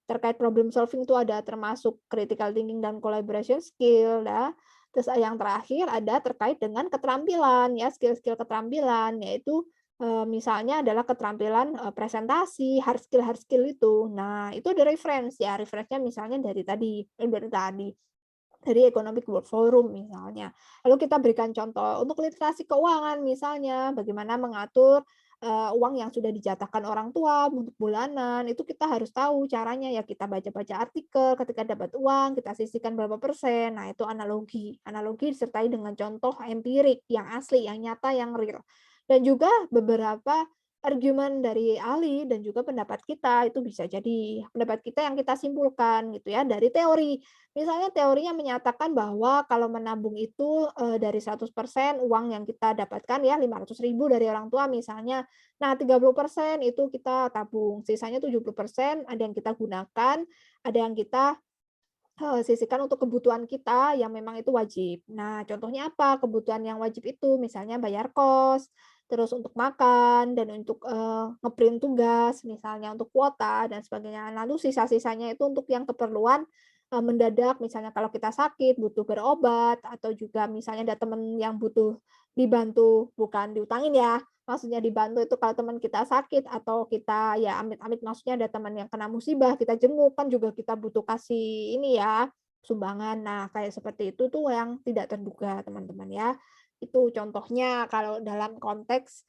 Terkait problem solving itu ada termasuk critical thinking dan collaboration skill ya. Terus yang terakhir ada terkait dengan keterampilan ya, skill-skill keterampilan yaitu Misalnya adalah keterampilan, presentasi, hard skill itu. Nah, itu ada reference ya, reference-nya misalnya dari Economic World Forum misalnya. Lalu kita berikan contoh untuk literasi keuangan misalnya, bagaimana mengatur, uang yang sudah dijatahkan orang tua untuk bulanan, itu kita harus tahu caranya, ya kita baca-baca artikel, ketika dapat uang kita sisihkan berapa persen, nah itu analogi. Analogi disertai dengan contoh empirik yang asli, yang nyata, yang real. Dan juga beberapa argumen dari ahli dan juga pendapat kita, itu bisa jadi pendapat kita yang kita simpulkan gitu ya dari teori. Misalnya teorinya menyatakan bahwa kalau menabung itu, dari 100% uang yang kita dapatkan ya 500.000 dari orang tua misalnya. Nah 30% itu kita tabung, sisanya 70% ada yang kita gunakan, ada yang kita sisihkan untuk kebutuhan kita yang memang itu wajib. Nah, contohnya apa? Kebutuhan yang wajib itu misalnya bayar kos, terus untuk makan, dan untuk, nge-print tugas, misalnya untuk kuota dan sebagainya. Lalu sisa-sisanya itu untuk yang keperluan, mendadak, misalnya kalau kita sakit, butuh berobat, atau juga misalnya ada temen yang butuh dibantu, bukan diutangin ya, maksudnya dibantu itu kalau teman kita sakit atau kita ya amit-amit maksudnya ada teman yang kena musibah, kita jenguk, kan juga kita butuh kasih ini ya, sumbangan. Nah, kayak seperti itu tuh yang tidak terduga, teman-teman ya. Itu contohnya kalau dalam konteks,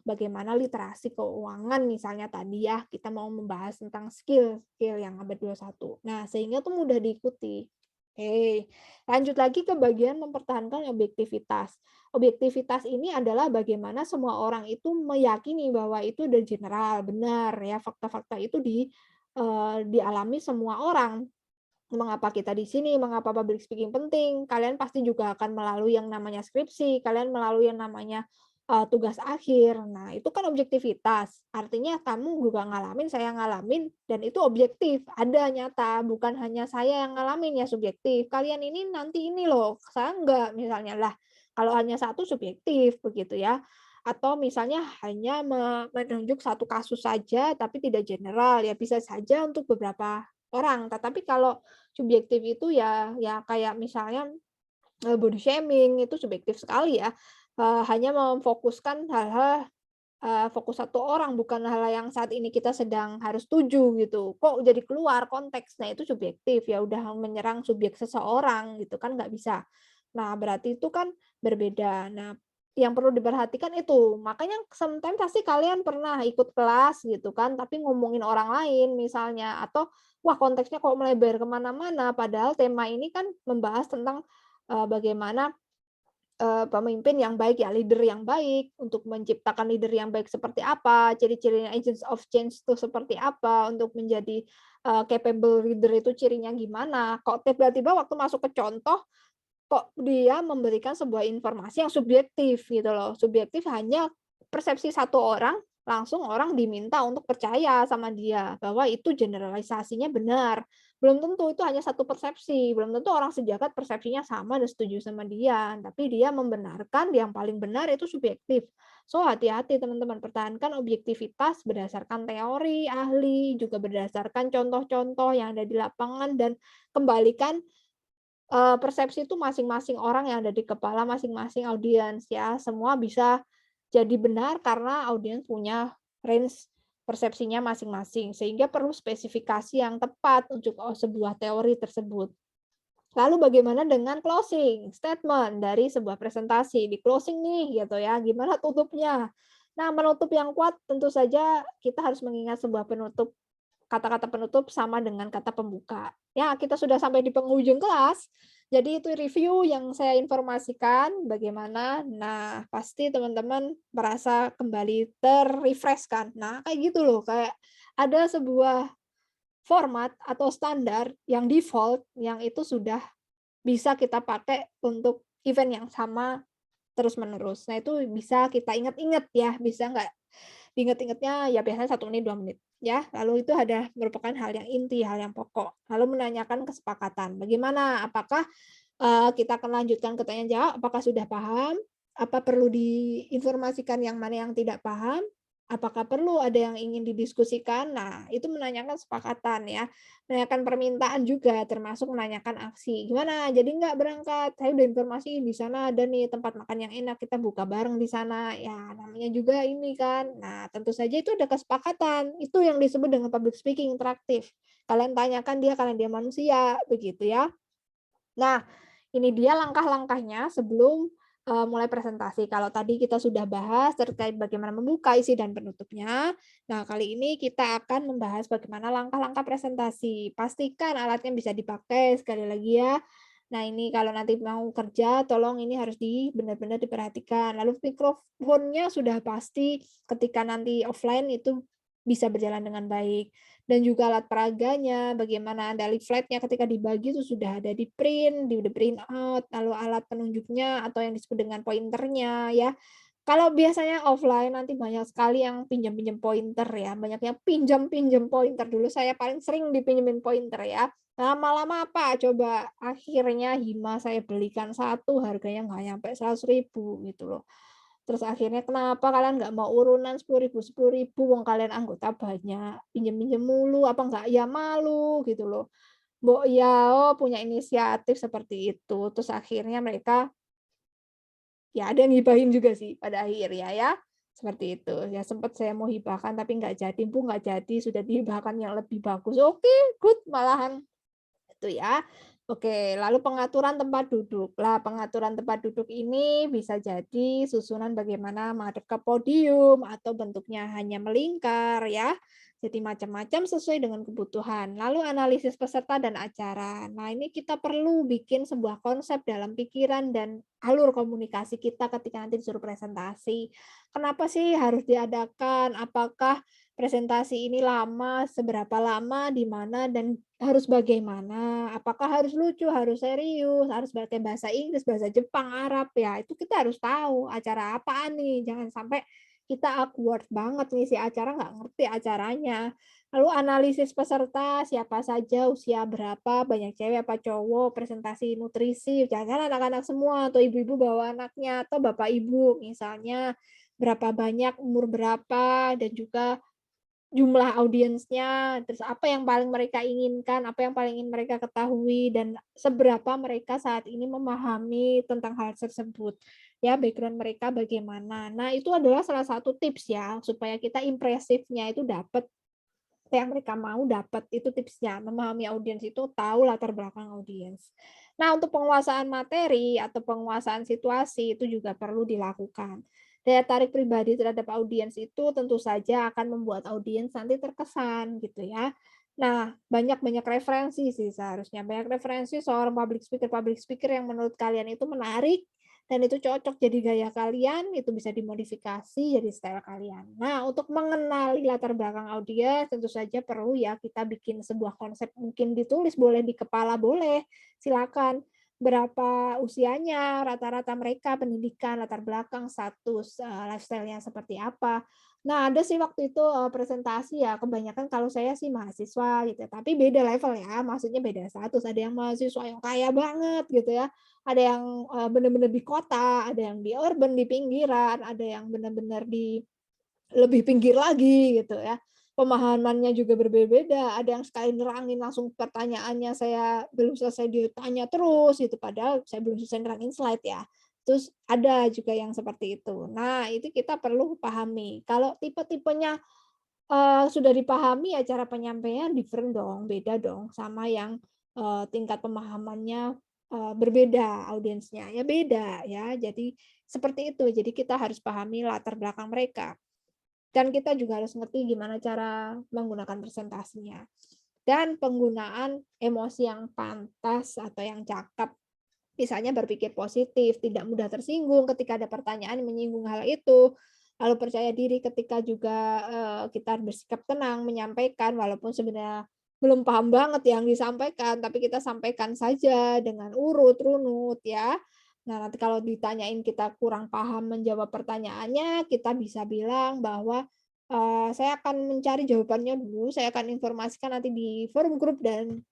bagaimana literasi keuangan misalnya tadi ya, kita mau membahas tentang skill-skill yang abad 21. Nah, sehingga tuh mudah diikuti. Oke, lanjut lagi ke bagian mempertahankan objektivitas. Objektivitas ini adalah bagaimana semua orang itu meyakini bahwa itu udah general, benar ya, fakta-fakta itu dialami semua orang. Mengapa kita di sini, mengapa public speaking penting, kalian pasti juga akan melalui yang namanya skripsi, kalian melalui yang namanya, tugas akhir. Nah, itu kan objektivitas, artinya kamu juga ngalamin, saya ngalamin, dan itu objektif, ada, nyata, bukan hanya saya yang ngalamin ya subjektif, kalian ini nanti ini loh, saya enggak, misalnya. Lah, kalau hanya satu subjektif, begitu ya. Atau misalnya hanya menunjuk satu kasus saja, tapi tidak general, ya bisa saja untuk beberapa orang. Tetapi kalau subjektif itu ya kayak misalnya, body shaming itu subjektif sekali ya, hanya memfokuskan hal-hal, fokus satu orang bukan hal yang saat ini kita sedang harus tuju gitu, kok jadi keluar konteks. Nah itu subjektif, ya udah menyerang subjek seseorang gitu kan nggak bisa. Nah berarti itu kan berbeda. Nah yang perlu diperhatikan itu, makanya sometimes pasti kalian pernah ikut kelas gitu kan, tapi ngomongin orang lain misalnya, atau wah konteksnya kok melebar ke mana-mana, padahal tema ini kan membahas tentang, bagaimana, pemimpin yang baik ya, leader yang baik, untuk menciptakan leader yang baik seperti apa, ciri-cirinya agents of change itu seperti apa, untuk menjadi, capable leader itu cirinya gimana, kok tiba-tiba waktu masuk ke contoh, kok dia memberikan sebuah informasi yang subjektif gitu loh, subjektif hanya persepsi satu orang, langsung orang diminta untuk percaya sama dia, bahwa itu generalisasinya benar. Belum tentu itu hanya satu persepsi, belum tentu orang sejagat persepsinya sama dan setuju sama dia, tapi dia membenarkan yang paling benar itu subjektif. So, hati-hati teman-teman, pertahankan objektivitas berdasarkan teori, ahli, juga berdasarkan contoh-contoh yang ada di lapangan dan kembalikan persepsi itu masing-masing orang yang ada di kepala masing-masing audiens ya, semua bisa jadi benar karena audiens punya range persepsinya masing-masing, sehingga perlu spesifikasi yang tepat untuk, sebuah teori tersebut. Lalu bagaimana dengan closing statement dari sebuah presentasi, di closing nih gitu ya, gimana tutupnya? Nah, menutup yang kuat tentu saja kita harus mengingat sebuah penutup kata-kata penutup sama dengan kata pembuka. Ya, kita sudah sampai di penghujung kelas. Jadi itu review yang saya informasikan bagaimana. Nah, pasti teman-teman merasa kembali ter-refresh kan. Nah, kayak gitu loh, kayak ada sebuah format atau standar yang default yang itu sudah bisa kita pakai untuk event yang sama terus-menerus. Nah, itu bisa kita ingat-ingat ya, bisa nggak diingat-ingatnya ya biasanya 1 menit, 2 menit, ya. Lalu itu ada merupakan hal yang inti, hal yang pokok. Lalu menanyakan kesepakatan, bagaimana? Apakah, kita akan lanjutkan ke tanya jawab, apakah sudah paham? Apa perlu diinformasikan yang mana yang tidak paham? Apakah perlu ada yang ingin didiskusikan? Nah, itu menanyakan kesepakatan ya, menanyakan permintaan juga, termasuk menanyakan aksi. "Gimana, jadi nggak berangkat? Saya udah informasi di sana ada nih tempat makan yang enak, kita buka bareng di sana." Ya, namanya juga ini kan. Nah, tentu saja itu ada kesepakatan, itu yang disebut dengan public speaking interaktif. Kalian tanyakan dia karena dia manusia, begitu ya. Nah, ini dia langkah-langkahnya sebelum, mulai presentasi. Kalau tadi kita sudah bahas terkait bagaimana membuka, isi, dan penutupnya. Nah, kali ini kita akan membahas bagaimana langkah-langkah presentasi. Pastikan alatnya bisa dipakai, sekali lagi ya. Nah, ini kalau nanti mau kerja, tolong ini harus benar-benar diperhatikan. Lalu mikrofonnya sudah pasti ketika nanti offline itu bisa berjalan dengan baik. Dan juga alat peraganya, bagaimana ada leafletnya ketika dibagi itu sudah ada di-print, di-print out, lalu alat penunjuknya atau yang disebut dengan pointernya ya. Kalau biasanya offline nanti banyak sekali yang pinjam-pinjam pointer ya, banyak yang pinjam-pinjam pointer, dulu saya paling sering dipinjemin pointer ya. Lama-lama apa coba, akhirnya Hima saya belikan satu harganya nggak nyampe 100.000 gitu loh. Terus akhirnya, "Kenapa kalian nggak mau urunan 10.000 wong kalian anggota banyak, pinjem-pinjem mulu, apa nggak ya malu?" Gitu loh. Mbok ya, oh punya inisiatif seperti itu. Terus akhirnya mereka, ya ada yang ngibahin juga sih pada akhirnya ya, seperti itu. Ya sempet saya mau hibahkan tapi nggak jadi, "Bu, nggak jadi, sudah dihibahkan yang lebih bagus." Oke, good malahan. Itu ya. Oke, lalu pengaturan tempat duduk. Lah, pengaturan tempat duduk ini bisa jadi susunan bagaimana menghadap ke podium atau bentuknya hanya melingkar ya. Jadi macam-macam sesuai dengan kebutuhan. Lalu analisis peserta dan acara. Nah, ini kita perlu bikin sebuah konsep dalam pikiran dan alur komunikasi kita ketika nanti disuruh presentasi. Kenapa sih harus diadakan? Apakah presentasi ini lama, seberapa lama, di mana, dan harus bagaimana? Apakah harus lucu, harus serius, harus pakai bahasa Inggris, bahasa Jepang, Arab, ya itu kita harus tahu acara apaan nih, jangan sampai kita awkward banget nih, si acara nggak ngerti acaranya. Lalu analisis peserta, siapa saja, usia berapa, banyak cewek apa cowok, presentasi nutrisi, jangan anak-anak semua, atau ibu-ibu bawa anaknya, atau bapak ibu misalnya, berapa banyak, umur berapa, dan juga jumlah audiensnya, terus apa yang paling mereka inginkan, apa yang paling ingin mereka ketahui, dan seberapa mereka saat ini memahami tentang hal tersebut. Ya, background mereka bagaimana. Nah, itu adalah salah satu tips ya, supaya kita impresifnya itu dapat, apa yang mereka mau dapat, itu tipsnya. Memahami audiens itu tahu latar belakang audiens. Nah, untuk penguasaan materi atau penguasaan situasi itu juga perlu dilakukan. Daya tarik pribadi terhadap audiens itu tentu saja akan membuat audiens nanti terkesan gitu ya. Nah, banyak-banyak referensi sih seharusnya. Banyak referensi seorang public speaker yang menurut kalian itu menarik dan itu cocok jadi gaya kalian, itu bisa dimodifikasi jadi style kalian. Nah, untuk mengenali latar belakang audiens tentu saja perlu ya kita bikin sebuah konsep, mungkin ditulis boleh di kepala boleh, silakan. Berapa usianya, rata-rata mereka, pendidikan, latar belakang, status, lifestyle-nya seperti apa. Nah, ada sih waktu itu, presentasi ya, kebanyakan kalau saya sih mahasiswa gitu ya, tapi beda level ya, maksudnya beda status, ada yang mahasiswa yang kaya banget gitu ya, ada yang, bener-bener di kota, ada yang di urban, di pinggiran, ada yang bener-bener di lebih pinggir lagi gitu ya. Pemahamannya juga berbeda-beda, ada yang sekali nerangin langsung pertanyaannya saya belum selesai ditanya terus gitu, padahal saya belum selesai nerangin slide ya. Terus ada juga yang seperti itu. Nah, itu kita perlu pahami. Kalau tipe-tipenya, sudah dipahami ya cara penyampaian different dong, beda dong sama yang, tingkat pemahamannya, berbeda audiensnya, ya beda ya. Jadi seperti itu, jadi kita harus pahami latar belakang mereka. Dan kita juga harus ngerti gimana cara menggunakan presentasinya. Dan penggunaan emosi yang pantas atau yang cakep. Misalnya berpikir positif, tidak mudah tersinggung ketika ada pertanyaan yang menyinggung hal itu. Lalu percaya diri ketika juga kita bersikap tenang menyampaikan walaupun sebenarnya belum paham banget yang disampaikan, tapi kita sampaikan saja dengan urut, runut ya. Nah, nanti kalau ditanyain kita kurang paham menjawab pertanyaannya, kita bisa bilang bahwa, "Saya akan mencari jawabannya dulu, saya akan informasikan nanti di forum grup dan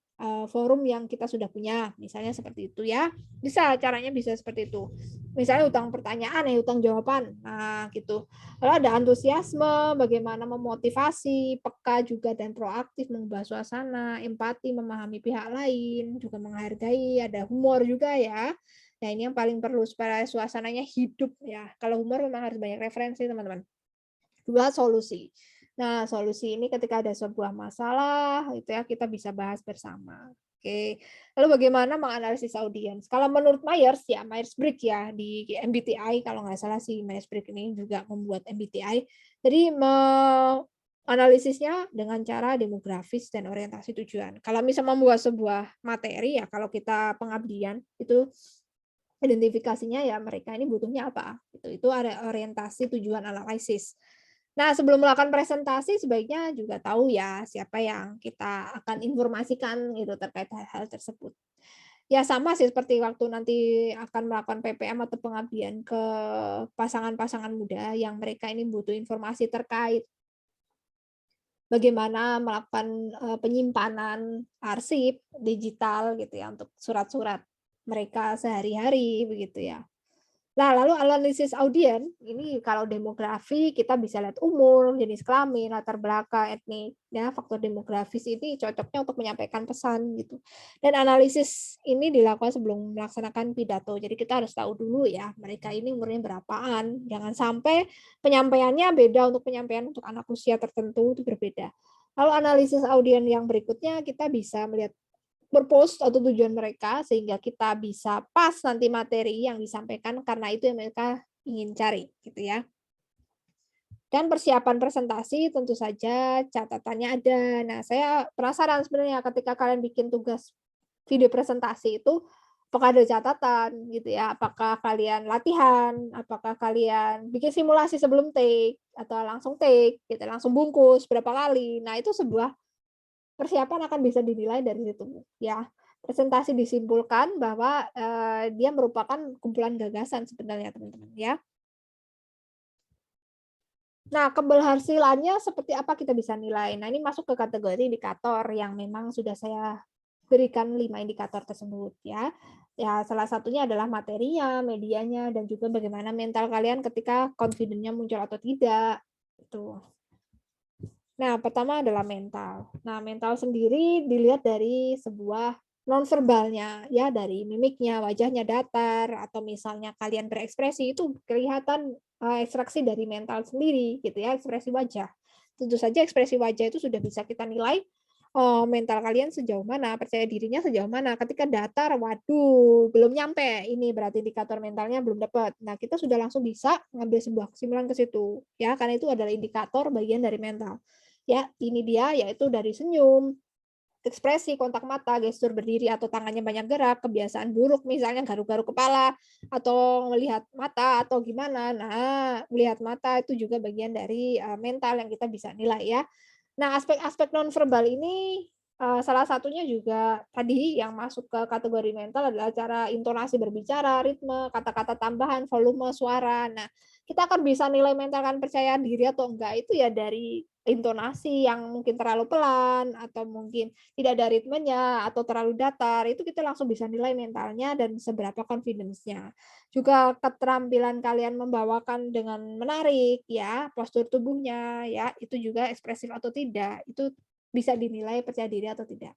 forum yang kita sudah punya, misalnya seperti itu ya. Bisa, caranya bisa seperti itu. Misalnya hutang pertanyaan ya, hutang jawaban. Nah, gitu. Lalu ada antusiasme, bagaimana memotivasi, peka juga dan proaktif mengubah suasana, empati, memahami pihak lain, juga menghargai, ada humor juga ya. Nah, ini yang paling perlu supaya suasananya hidup ya. Kalau humor memang harus banyak referensi, teman-teman. Dua, solusi. Nah, solusi ini ketika ada sebuah masalah itu ya kita bisa bahas bersama. Oke. Lalu bagaimana menganalisis audiens? Kalau menurut Myers ya, Myers-Briggs ya di MBTI kalau nggak salah si Myers-Briggs ini juga membuat MBTI. Jadi analisisnya dengan cara demografis dan orientasi tujuan. Kalau misalnya membuat sebuah materi ya, kalau kita pengabdian itu identifikasinya ya mereka ini butuhnya apa. Itu ada orientasi tujuan analisis. Nah, sebelum melakukan presentasi sebaiknya juga tahu ya siapa yang kita akan informasikan gitu terkait hal-hal tersebut. Ya sama sih seperti waktu nanti akan melakukan PPM atau pengabdian ke pasangan-pasangan muda yang mereka ini butuh informasi terkait bagaimana melakukan, penyimpanan arsip digital gitu ya untuk surat-surat mereka sehari-hari begitu ya. Nah, lalu analisis audien, ini kalau demografi kita bisa lihat umur, jenis kelamin, latar belakang, etnik, ya faktor demografis ini cocoknya untuk menyampaikan pesan gitu. Dan analisis ini dilakukan sebelum melaksanakan pidato. Jadi kita harus tahu dulu ya, mereka ini umurnya berapaan. Jangan sampai penyampaiannya beda untuk penyampaian untuk anak usia tertentu itu berbeda. Lalu analisis audien yang berikutnya kita bisa melihat purpose atau tujuan mereka sehingga kita bisa pas nanti materi yang disampaikan karena itu yang mereka ingin cari gitu ya. Dan persiapan presentasi tentu saja catatannya ada. Nah, saya penasaran sebenarnya ketika kalian bikin tugas video presentasi itu apakah ada catatan gitu ya? Apakah kalian latihan? Apakah kalian bikin simulasi sebelum take atau langsung take gitu, langsung bungkus berapa kali. Nah, itu sebuah persiapan akan bisa dinilai dari situ, ya. Presentasi disimpulkan bahwa, dia merupakan kumpulan gagasan sebenarnya teman-teman, ya. Nah, keberhasilannya seperti apa kita bisa nilai? Nah, ini masuk ke kategori indikator yang memang sudah saya berikan 5 indikator tersebut, ya. Ya, salah satunya adalah materinya, medianya, dan juga bagaimana mental kalian ketika confident-nya muncul atau tidak, itu. Nah, pertama adalah mental. Nah, mental sendiri dilihat dari sebuah nonverbalnya, ya, dari mimiknya, wajahnya datar, atau misalnya kalian berekspresi, itu kelihatan ekstraksi dari mental sendiri, gitu ya, ekspresi wajah. Tentu saja ekspresi wajah itu sudah bisa kita nilai mental kalian sejauh mana, percaya dirinya sejauh mana. Ketika datar, waduh, belum nyampe, ini berarti indikator mentalnya belum dapat. Nah, kita sudah langsung bisa ngambil sebuah kesimpulan ke situ, ya, karena itu adalah indikator bagian dari mental. Ya, ini dia yaitu dari senyum, ekspresi, kontak mata, gestur berdiri atau tangannya banyak gerak, kebiasaan buruk misalnya garuk-garuk kepala atau melihat mata atau gimana. Nah, melihat mata itu juga bagian dari, mental yang kita bisa nilai ya. Nah, aspek-aspek nonverbal ini, salah satunya juga tadi yang masuk ke kategori mental adalah cara intonasi berbicara, ritme, kata-kata tambahan, volume suara. Nah, kita akan bisa nilai mental kan percaya diri atau enggak itu ya dari intonasi yang mungkin terlalu pelan atau mungkin tidak ada ritmenya atau terlalu datar, itu kita langsung bisa nilai mentalnya dan seberapa confidence-nya. Juga keterampilan kalian membawakan dengan menarik ya, postur tubuhnya ya, itu juga ekspresif atau tidak, itu bisa dinilai percaya diri atau tidak.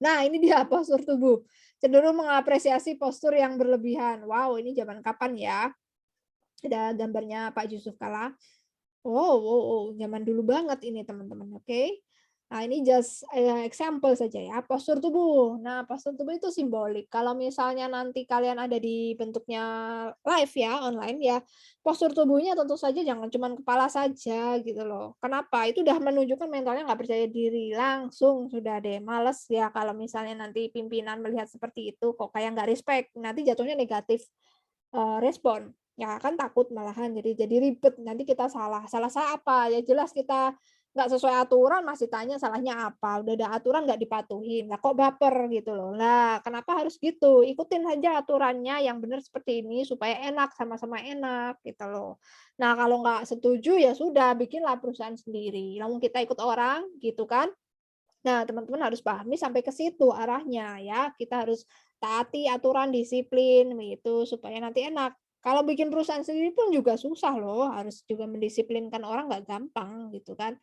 Nah, ini dia postur tubuh, cenderung mengapresiasi postur yang berlebihan. Wow, ini zaman kapan ya? Ada gambarnya Pak Yusuf Kalla. Oh oh oh, zaman dulu banget ini teman-teman, oke. Nah ini just, example saja ya, postur tubuh. Nah postur tubuh itu simbolik, kalau misalnya nanti kalian ada di bentuknya live ya, online ya, postur tubuhnya tentu saja jangan cuman kepala saja gitu loh. Kenapa? Itu udah menunjukkan mentalnya nggak percaya diri, langsung sudah deh males ya kalau misalnya nanti pimpinan melihat seperti itu, kok kayak nggak respect, nanti jatuhnya negatif. Respon, ya kan takut malahan jadi ribet, nanti kita salah. Salah apa? Ya jelas kita nggak sesuai aturan masih tanya salahnya apa, udah ada aturan nggak dipatuhin, lah kok baper gitu loh. Lah kenapa harus gitu? Ikutin saja aturannya yang benar seperti ini supaya enak, sama-sama enak gitu loh. Nah kalau nggak setuju ya sudah bikinlah perusahaan sendiri, namun kita ikut orang gitu kan, Nah, teman-teman harus pahami sampai ke situ arahnya ya. Kita harus taati aturan, disiplin gitu supaya nanti enak. Kalau bikin perusahaan sendiri pun juga susah loh, harus juga mendisiplinkan orang nggak gampang gitu kan.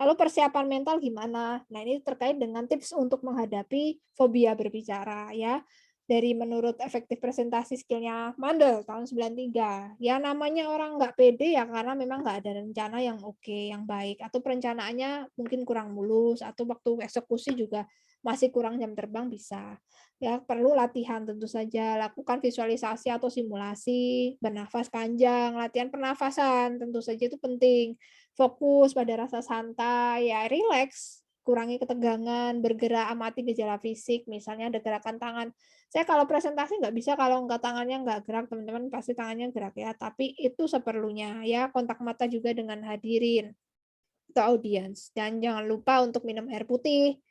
Lalu persiapan mental gimana? Nah, ini terkait dengan tips untuk menghadapi fobia berbicara ya. Dari menurut efektif presentasi skillnya Mandel tahun 93. Ya namanya orang nggak pede ya karena memang nggak ada rencana yang oke, yang baik, atau perencanaannya mungkin kurang mulus, atau waktu eksekusi juga masih kurang jam terbang bisa. Ya perlu latihan tentu saja, lakukan visualisasi atau simulasi, bernafas panjang, latihan pernafasan tentu saja itu penting. Fokus pada rasa santai, ya rileks, kurangi ketegangan, bergerak, amati gejala fisik, misalnya ada gerakan tangan. Saya kalau presentasi nggak bisa kalau nggak tangannya nggak gerak, teman-teman pasti tangannya gerak ya, tapi itu seperlunya ya, kontak mata juga dengan hadirin atau audiens, dan jangan lupa untuk minum air putih.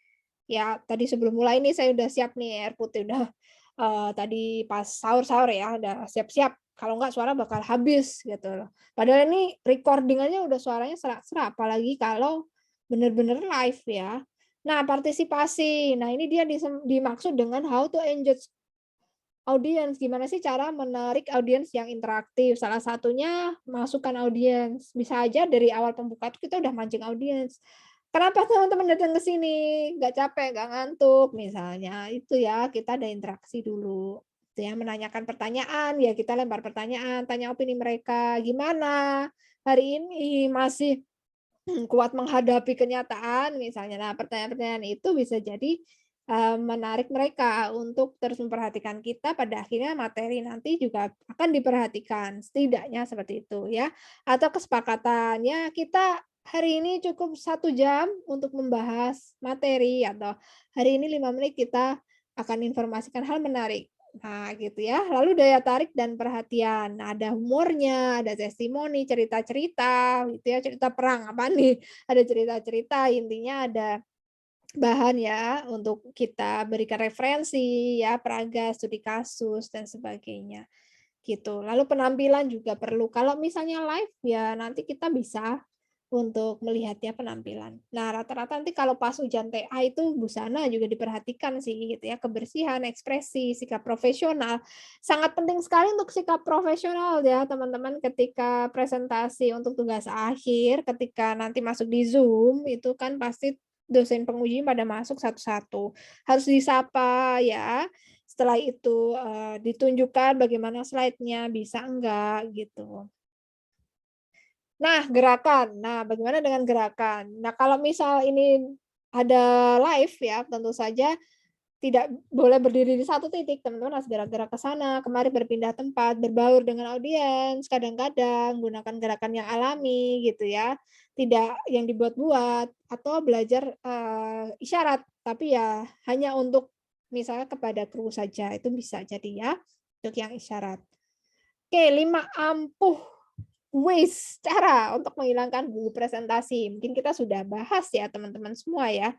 Ya, tadi sebelum mulai nih saya udah siap nih air putih, udah, tadi pas sahur-sahur ya, udah siap-siap, kalau nggak suara bakal habis gitu loh. Padahal ini recording-annya udah suaranya serak-serak, apalagi kalau bener-bener live ya. Nah, partisipasi, nah ini dia dimaksud dengan how to engage audiens, gimana sih cara menarik audiens yang interaktif? Salah satunya masukan audiens. Bisa aja dari awal pembuka tuh kita udah mancing audiens. "Kenapa teman-teman datang ke sini? Nggak capek, nggak ngantuk?" Misalnya, itu ya, kita ada interaksi dulu. Itu ya, menanyakan pertanyaan, ya kita lempar pertanyaan, tanya opini mereka, "Gimana hari ini? Masih kuat menghadapi kenyataan?" Misalnya. Nah, pertanyaan-pertanyaan itu bisa jadi menarik mereka untuk terus memperhatikan kita, pada akhirnya materi nanti juga akan diperhatikan, setidaknya seperti itu ya. Atau kesepakatannya kita hari ini cukup 1 jam untuk membahas materi, atau hari ini 5 menit kita akan informasikan hal menarik. Nah gitu ya, lalu daya tarik dan perhatian. Nah, ada humornya, ada testimoni, cerita-cerita gitu ya, cerita perang apa nih, ada cerita-cerita, intinya ada bahan ya untuk kita berikan referensi ya, peraga, studi kasus dan sebagainya, gitu. Lalu penampilan juga perlu, kalau misalnya live ya nanti kita bisa untuk melihat ya penampilan. Nah, rata-rata nanti kalau pas ujian TA itu busana juga diperhatikan sih gitu ya, kebersihan, ekspresi, sikap profesional. Sangat penting sekali untuk sikap profesional ya teman-teman ketika presentasi untuk tugas akhir, ketika nanti masuk di Zoom itu kan pasti dosen penguji pada masuk satu-satu, harus disapa ya. Setelah itu, ditunjukkan bagaimana slide-nya, bisa enggak gitu. Nah, gerakan. Nah, bagaimana dengan gerakan? Nah, kalau misal ini ada live ya, tentu saja tidak boleh berdiri di satu titik, teman-teman harus gerak-gerak ke sana, kemari, berpindah tempat, berbaur dengan audiens, kadang-kadang gunakan gerakan yang alami gitu ya, tidak yang dibuat-buat, atau belajar, isyarat, tapi ya hanya untuk misalnya kepada kru saja, itu bisa jadi ya, untuk yang isyarat. Oke, 5 ampuh ways, cara untuk menghilangkan bumbu presentasi. Mungkin kita sudah bahas ya teman-teman semua ya.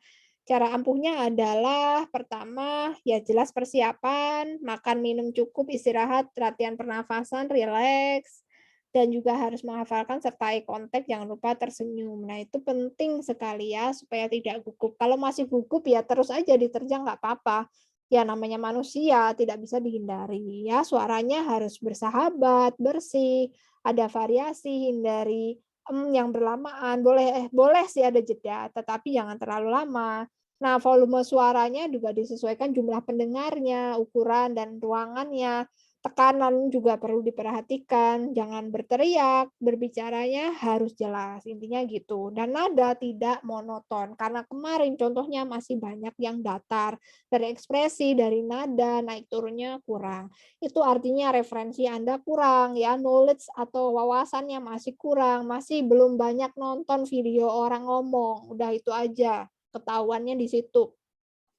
Cara ampuhnya adalah pertama, ya jelas persiapan, makan minum cukup, istirahat, latihan pernafasan, rileks, dan juga harus menghafalkan serta eye contact, jangan lupa tersenyum. Nah, itu penting sekali ya supaya tidak gugup. Kalau masih gugup ya terus aja diterjang nggak apa-apa. Ya namanya manusia tidak bisa dihindari ya, suaranya harus bersahabat, bersih, ada variasi, hindari, yang berlamaan, boleh sih ada jeda, tetapi jangan terlalu lama. Nah, volume suaranya juga disesuaikan jumlah pendengarnya, ukuran dan ruangannya. Tekanan juga perlu diperhatikan, jangan berteriak, berbicaranya harus jelas, intinya gitu. Dan nada tidak monoton, karena kemarin contohnya masih banyak yang datar, dari ekspresi, dari nada, naik turunnya kurang. Itu artinya referensi Anda kurang ya, knowledge atau wawasannya masih kurang, masih belum banyak nonton video orang ngomong, udah itu aja, ketahuannya di situ.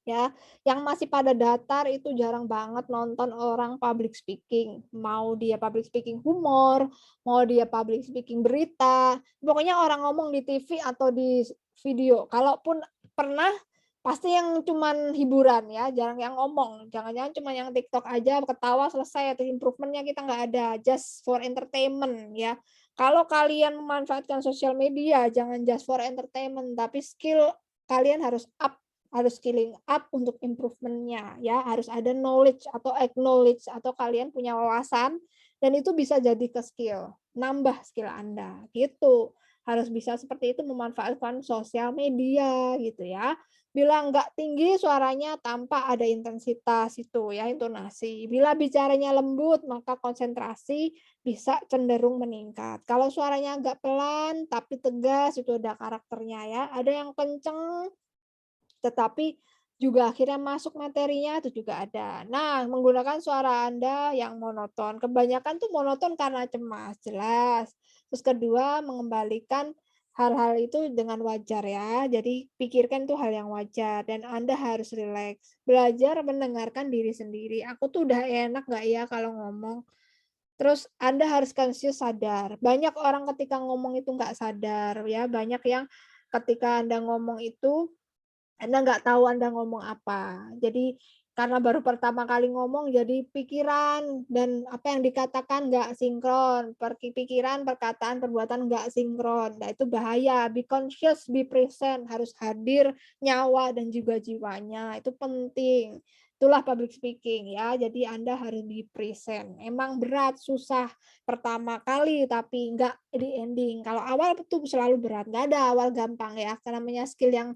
Ya, yang masih pada datar itu jarang banget nonton orang public speaking. Mau dia public speaking humor, mau dia public speaking berita, pokoknya orang ngomong di TV atau di video. Kalaupun pernah, pasti yang cuman hiburan ya, jarang yang ngomong. Jangan-jangan cuma yang TikTok aja, ketawa selesai atau improvement-nya kita nggak ada, just for entertainment ya. Kalau kalian memanfaatkan sosial media, jangan just for entertainment, tapi skill kalian harus up harus skilling up untuk improvement-nya ya, harus ada knowledge atau acknowledge atau kalian punya wawasan dan itu bisa jadi ke skill, nambah skill Anda, gitu. Harus bisa seperti itu memanfaatkan sosial media gitu ya. Bila nggak tinggi suaranya tanpa ada intensitas itu ya, intonasi. Bila bicaranya lembut maka konsentrasi bisa cenderung meningkat. Kalau suaranya agak pelan tapi tegas itu ada karakternya ya. Ada yang kenceng tetapi juga akhirnya masuk materinya itu juga ada. Nah, menggunakan suara Anda yang monoton. Kebanyakan tuh monoton karena cemas, jelas. Terus kedua, mengembalikan hal-hal itu dengan wajar ya. Jadi pikirkan tuh hal yang wajar dan Anda harus rileks. Belajar mendengarkan diri sendiri. Aku tuh udah enak nggak ya kalau ngomong? Terus Anda harus conscious sadar. Banyak orang ketika ngomong itu nggak sadar ya. Banyak yang ketika Anda ngomong itu anda nggak tahu Anda ngomong apa. Jadi, karena baru pertama kali ngomong jadi pikiran dan apa yang dikatakan nggak sinkron, pikiran, perkataan, perbuatan nggak sinkron. Nah, itu bahaya. Be conscious, be present, harus hadir nyawa dan juga jiwanya, itu penting. Itulah public speaking ya, jadi Anda harus be present. Emang berat, susah pertama kali, tapi nggak di ending. Kalau awal itu selalu berat, nggak ada awal gampang ya, karena namanya skill yang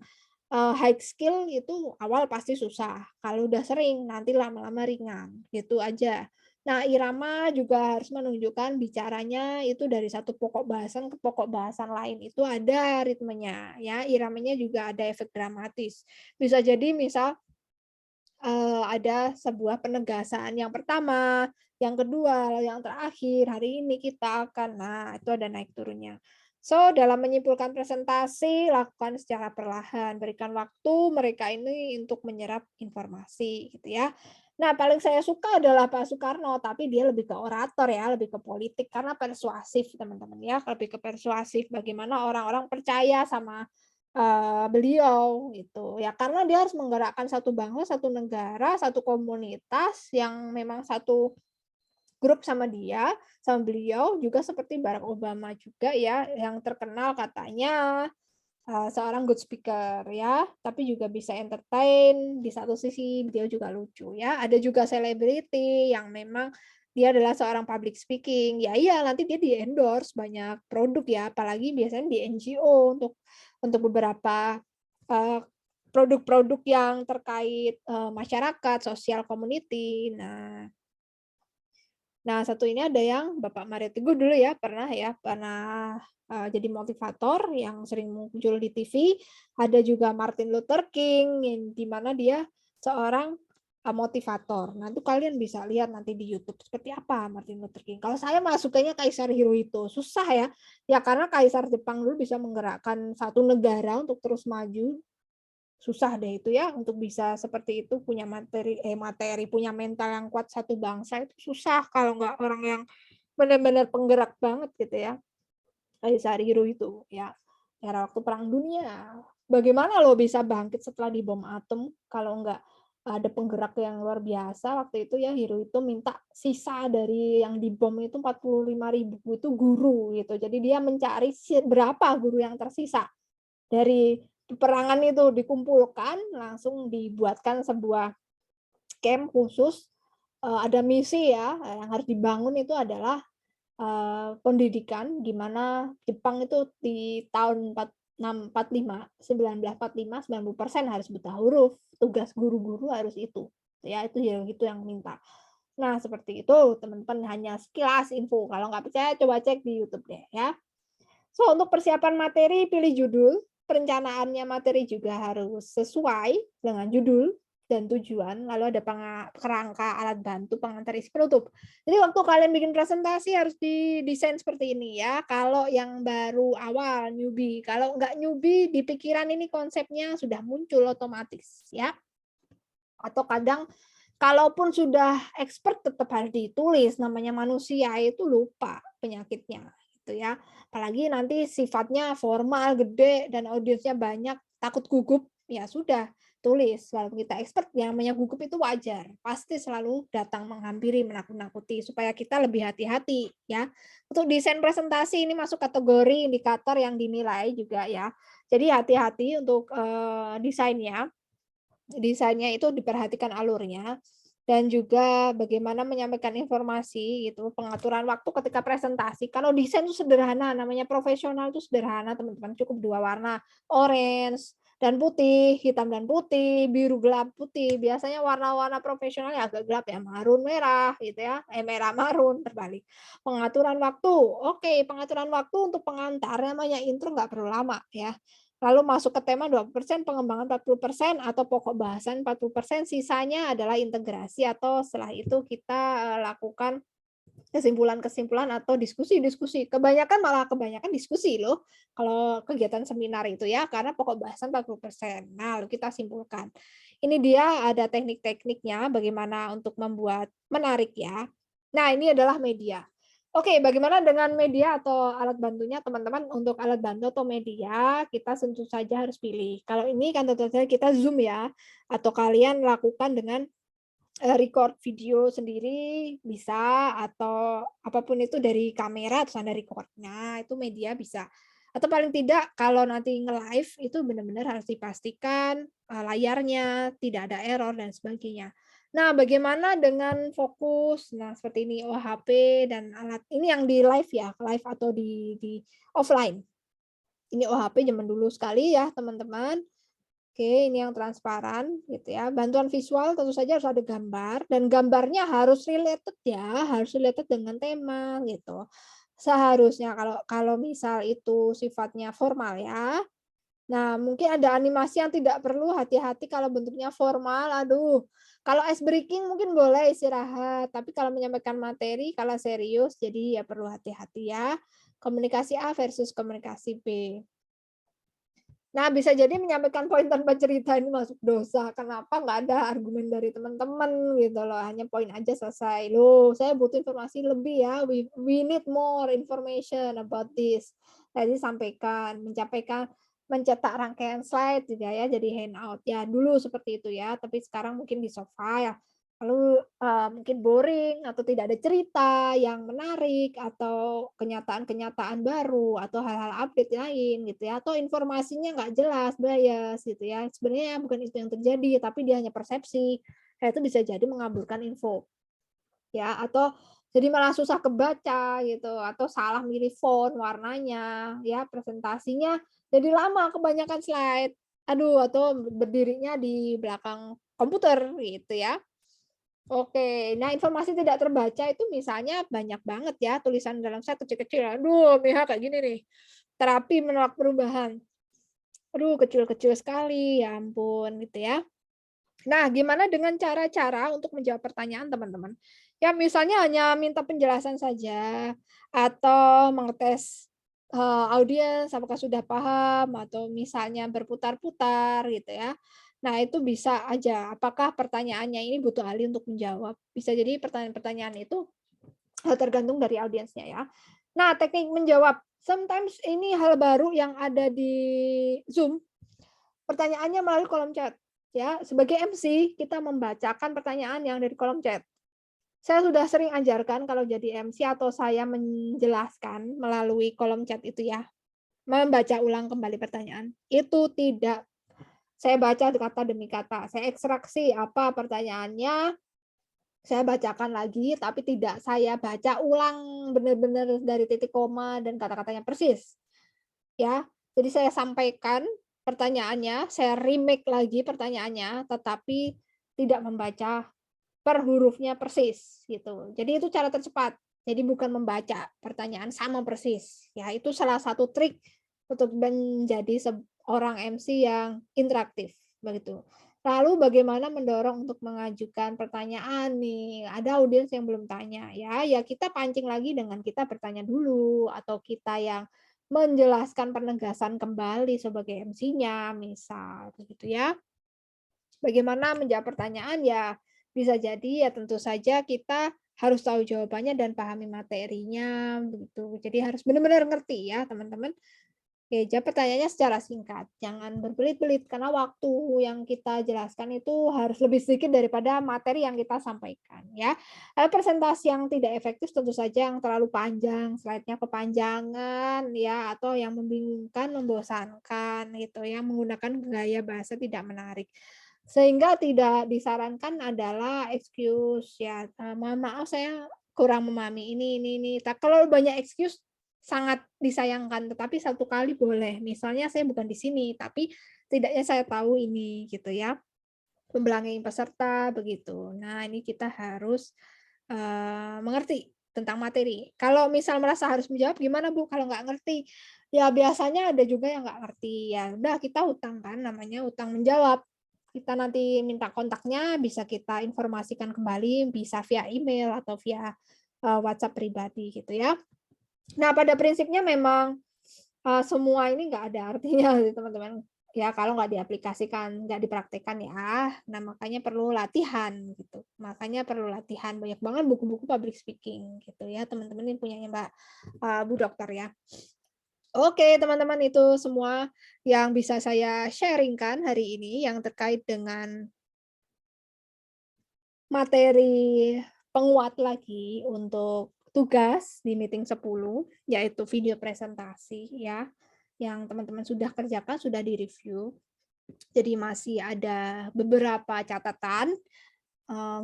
high skill itu awal pasti susah, kalau udah sering nanti lama-lama ringan, gitu aja. Nah, irama juga harus menunjukkan bicaranya itu dari satu pokok bahasan ke pokok bahasan lain, itu ada ritmenya ya, iramanya juga ada efek dramatis. Bisa jadi misal, ada sebuah penegasan yang pertama, yang kedua, lalu yang terakhir, hari ini kita akan nah itu ada naik turunnya. So, dalam menyimpulkan presentasi, lakukan secara perlahan, berikan waktu mereka ini untuk menyerap informasi, gitu ya. Nah, paling saya suka adalah Pak Soekarno, tapi dia lebih ke orator ya, lebih ke politik, karena persuasif teman-teman ya, lebih ke persuasif, bagaimana orang-orang percaya sama, beliau, gitu. Ya karena dia harus menggerakkan satu bangsa, satu negara, satu komunitas yang memang satu grup sama dia, sama beliau, juga seperti Barack Obama juga ya, yang terkenal katanya, seorang good speaker ya, tapi juga bisa entertain, di satu sisi beliau juga lucu ya. Ada juga selebriti yang memang dia adalah seorang public speaking, ya iya nanti dia di-endorse banyak produk ya, apalagi biasanya di NGO untuk beberapa, eee, produk-produk yang terkait, masyarakat, sosial community. Nah, satu ini ada yang Bapak Mario Teguh dulu pernah, jadi motivator yang sering muncul di TV, ada juga Martin Luther King yang di mana dia seorang, motivator. Nah, itu kalian bisa lihat nanti di YouTube seperti apa Martin Luther King. Kalau saya mah sukanya Kaisar Hirohito, susah ya, ya karena Kaisar Jepang dulu bisa menggerakkan satu negara untuk terus maju. Susah deh itu ya untuk bisa seperti itu punya materi, punya mental yang kuat satu bangsa itu susah kalau nggak orang yang benar-benar penggerak banget gitu ya, kayak Sehari-Hiro itu ya, era waktu perang dunia. Bagaimana lo bisa bangkit setelah dibom atom kalau nggak ada penggerak yang luar biasa waktu itu ya, Hiro itu minta sisa dari yang dibom itu 45.000 itu guru gitu. Jadi dia mencari berapa guru yang tersisa. Dari peperangan itu dikumpulkan, langsung dibuatkan sebuah camp khusus, ada misi ya, yang harus dibangun itu adalah, pendidikan gimana Jepang itu di tahun 1945 90% harus buta huruf, tugas guru-guru harus itu, ya itu yang itu yang minta. Nah seperti itu teman-teman hanya sekilas info, kalau nggak percaya coba cek di YouTube deh ya. So, untuk persiapan materi, pilih judul, perencanaannya materi juga harus sesuai dengan judul dan tujuan, lalu ada kerangka alat bantu pengantar isi penutup. Jadi waktu kalian bikin presentasi harus didesain seperti ini ya, kalau yang baru awal, newbie. Kalau nggak newbie, di pikiran ini konsepnya sudah muncul otomatis ya. Atau kadang kalaupun sudah expert tetap harus ditulis, namanya manusia itu lupa penyakitnya, gitu ya. Apalagi nanti sifatnya formal, gede, dan audiensnya banyak, takut gugup, ya sudah, tulis. Walaupun kita expert, yang namanya gugup itu wajar. Pasti selalu datang menghampiri, menakut-nakuti, supaya kita lebih hati-hati, ya. Untuk desain presentasi ini masuk kategori indikator yang dinilai juga ya. Jadi hati-hati untuk, desainnya. Desainnya itu diperhatikan alurnya, dan juga bagaimana menyampaikan informasi gitu, pengaturan waktu ketika presentasi. Kalau desain itu sederhana, namanya profesional itu sederhana teman-teman, cukup 2 warna, orange dan putih, hitam dan putih, biru gelap putih. Biasanya warna-warna profesional ya agak gelap ya, marun merah gitu ya, merah marun terbalik. Pengaturan waktu, oke, pengaturan waktu untuk pengantar namanya intro nggak perlu lama ya. Lalu masuk ke tema 20%, pengembangan 40%, atau pokok bahasan 40%, sisanya adalah integrasi atau setelah itu kita, lakukan kesimpulan-kesimpulan atau diskusi-diskusi. Kebanyakan diskusi loh, kalau kegiatan seminar itu ya, karena pokok bahasan 40%. Nah, lalu kita simpulkan. Ini dia ada teknik-tekniknya bagaimana untuk membuat menarik ya. Nah, ini adalah media. Oke, bagaimana dengan media atau alat bantunya teman-teman? Untuk alat bantu atau media, kita tentu saja harus pilih. Kalau ini kan tentu saja kita Zoom ya, atau kalian lakukan dengan record video sendiri bisa, atau apapun itu dari kamera terus Anda record. Nah, itu media bisa. Atau paling tidak kalau nanti nge-live itu benar-benar harus dipastikan, layarnya tidak ada error dan sebagainya. Nah, bagaimana dengan fokus? Nah, seperti ini OHP dan alat ini yang di live ya, live atau di offline. Ini OHP zaman dulu sekali ya, teman-teman. Oke, ini yang transparan gitu ya. Bantuan visual tentu saja harus ada gambar dan gambarnya harus related ya, harus related dengan tema gitu. Seharusnya kalau kalau misal itu sifatnya formal ya. Nah, mungkin ada animasi yang tidak perlu, hati-hati kalau bentuknya formal. Aduh, kalau ice breaking mungkin boleh istirahat, tapi kalau menyampaikan materi kalau serius jadi ya perlu hati-hati ya. Komunikasi A versus komunikasi B. Nah, bisa jadi menyampaikan poin tanpa cerita ini masuk dosa. Kenapa nggak ada argumen dari teman-teman gitu loh, hanya poin aja selesai. Loh, saya butuh informasi lebih ya, we need more information about this. Jadi sampaikan, mencetak rangkaian slide gitu ya, jadi handout. Ya dulu seperti itu ya, tapi sekarang mungkin di sofa ya. Lalu, mungkin boring atau tidak ada cerita yang menarik atau kenyataan-kenyataan baru atau hal-hal update lain gitu ya, atau informasinya nggak jelas, bias gitu ya. Sebenarnya bukan itu yang terjadi, tapi dia hanya persepsi. Nah, itu bisa jadi mengaburkan info ya, atau jadi malah susah kebaca gitu, atau salah milih font, warnanya, ya presentasinya jadi lama kebanyakan slide. Aduh, atau berdirinya di belakang komputer gitu ya. Oke, nah informasi tidak terbaca itu misalnya banyak banget ya tulisan dalam set kecil-kecil. Aduh, Mihak kayak gini nih. Terapi menolak perubahan. Aduh, kecil-kecil sekali, ya ampun gitu ya. Nah, gimana dengan cara-cara untuk menjawab pertanyaan teman-teman? Ya misalnya hanya minta penjelasan saja atau mengetes audiens apakah sudah paham atau misalnya berputar-putar gitu ya. Nah, itu bisa aja apakah pertanyaannya ini butuh ahli untuk menjawab. Bisa jadi pertanyaan-pertanyaan itu tergantung dari audiensnya ya. Nah, teknik menjawab, sometimes ini hal baru yang ada di Zoom, pertanyaannya melalui kolom chat. Ya, sebagai MC kita membacakan pertanyaan yang dari kolom chat. Saya sudah sering ajarkan kalau jadi MC atau saya menjelaskan melalui kolom chat itu ya, membaca ulang kembali pertanyaan. Itu tidak saya baca kata demi kata, saya ekstraksi apa pertanyaannya, saya bacakan lagi, tapi tidak saya baca ulang benar-benar dari titik koma dan kata-katanya persis, ya. Jadi saya sampaikan pertanyaannya, saya remake lagi pertanyaannya, tetapi tidak membaca per hurufnya persis, gitu. Jadi itu cara tercepat. Jadi bukan membaca pertanyaan sama persis, ya itu salah satu trik untuk menjadi seorang MC yang interaktif, begitu. Lalu bagaimana mendorong untuk mengajukan pertanyaan nih, ada audiens yang belum tanya ya, ya kita pancing lagi dengan kita bertanya dulu atau kita yang menjelaskan penegasan kembali sebagai MC-nya misal, begitu ya. Bagaimana menjawab pertanyaan ya bisa jadi ya tentu saja kita harus tahu jawabannya dan pahami materinya begitu. Jadi harus benar-benar ngerti ya teman-teman. Oke, jawab pertanyaannya secara singkat, jangan berbelit-belit karena waktu yang kita jelaskan itu harus lebih sedikit daripada materi yang kita sampaikan ya. Presentasi yang tidak efektif tentu saja yang terlalu panjang, slide-nya kepanjangan ya, atau yang membingungkan, membosankan gitu ya, menggunakan gaya bahasa tidak menarik. Sehingga tidak disarankan adalah excuse ya, "Mohon maaf saya kurang memahami ini." Kalau banyak excuse sangat disayangkan, tetapi satu kali boleh. Misalnya saya bukan di sini, tapi setidaknya saya tahu ini gitu ya. Pembelanging peserta begitu. Nah, ini kita harus, mengerti tentang materi. Kalau misal merasa harus menjawab, "Gimana Bu kalau nggak ngerti?" Ya biasanya ada juga yang nggak ngerti, ya udah kita utang kan, namanya utang menjawab. Kita nanti minta kontaknya, bisa kita informasikan kembali, bisa via email atau via, WhatsApp pribadi gitu ya. Nah, pada prinsipnya memang semua ini nggak ada artinya sih teman-teman, ya kalau nggak diaplikasikan, nggak dipraktekkan ya. Nah makanya perlu latihan gitu, makanya perlu latihan, banyak banget buku-buku public speaking gitu ya teman-teman, ini punyanya Bu Dokter ya. Oke teman-teman, itu semua yang bisa saya sharing-kan hari ini yang terkait dengan materi penguat lagi untuk tugas di meeting 10, yaitu video presentasi ya, yang teman-teman sudah kerjakan, sudah direview. Jadi masih ada beberapa catatan,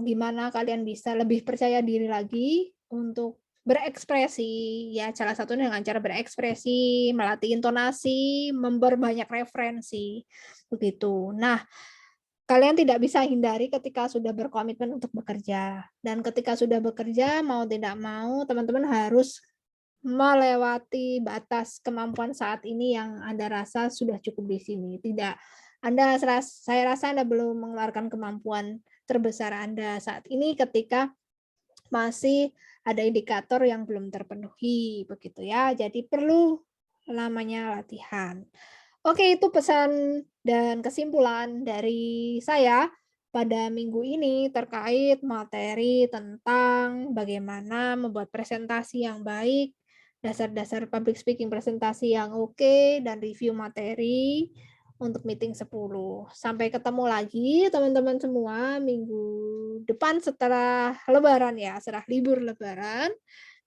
gimana kalian bisa lebih percaya diri lagi untuk berekspresi, ya salah satunya dengan cara berekspresi, melatih intonasi, memperbanyak referensi, begitu. Nah, kalian tidak bisa hindari ketika sudah berkomitmen untuk bekerja. Dan ketika sudah bekerja, mau tidak mau, teman-teman harus melewati batas kemampuan saat ini yang Anda rasa sudah cukup di sini. Tidak, saya rasa Anda belum mengeluarkan kemampuan terbesar Anda saat ini ketika masih ada indikator yang belum terpenuhi, begitu ya. Jadi perlu namanya latihan. Oke, itu pesan dan kesimpulan dari saya pada minggu ini terkait materi tentang bagaimana membuat presentasi yang baik, dasar-dasar public speaking presentasi yang oke, dan review materi untuk meeting 10. Sampai ketemu lagi teman-teman semua minggu depan setelah lebaran ya, setelah libur lebaran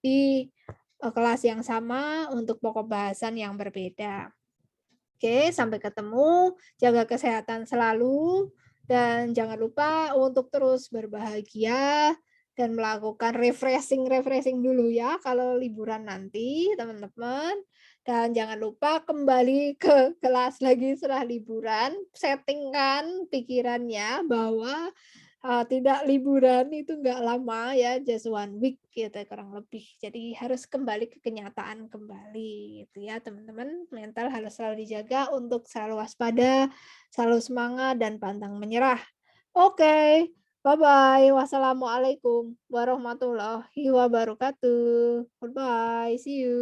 di kelas yang sama untuk pokok bahasan yang berbeda. Oke, sampai ketemu, jaga kesehatan selalu, dan jangan lupa untuk terus berbahagia dan melakukan refreshing-refreshing dulu ya kalau liburan nanti, teman-teman. Dan jangan lupa kembali ke kelas lagi setelah liburan, settingkan pikirannya bahwa tidak liburan itu nggak lama ya, just 1 week gitu kurang lebih. Jadi harus kembali ke kenyataan kembali gitu ya teman-teman. Mental harus selalu dijaga untuk selalu waspada, selalu semangat dan pantang menyerah. Oke, bye-bye. Wassalamualaikum warahmatullahi wabarakatuh. Goodbye, see you.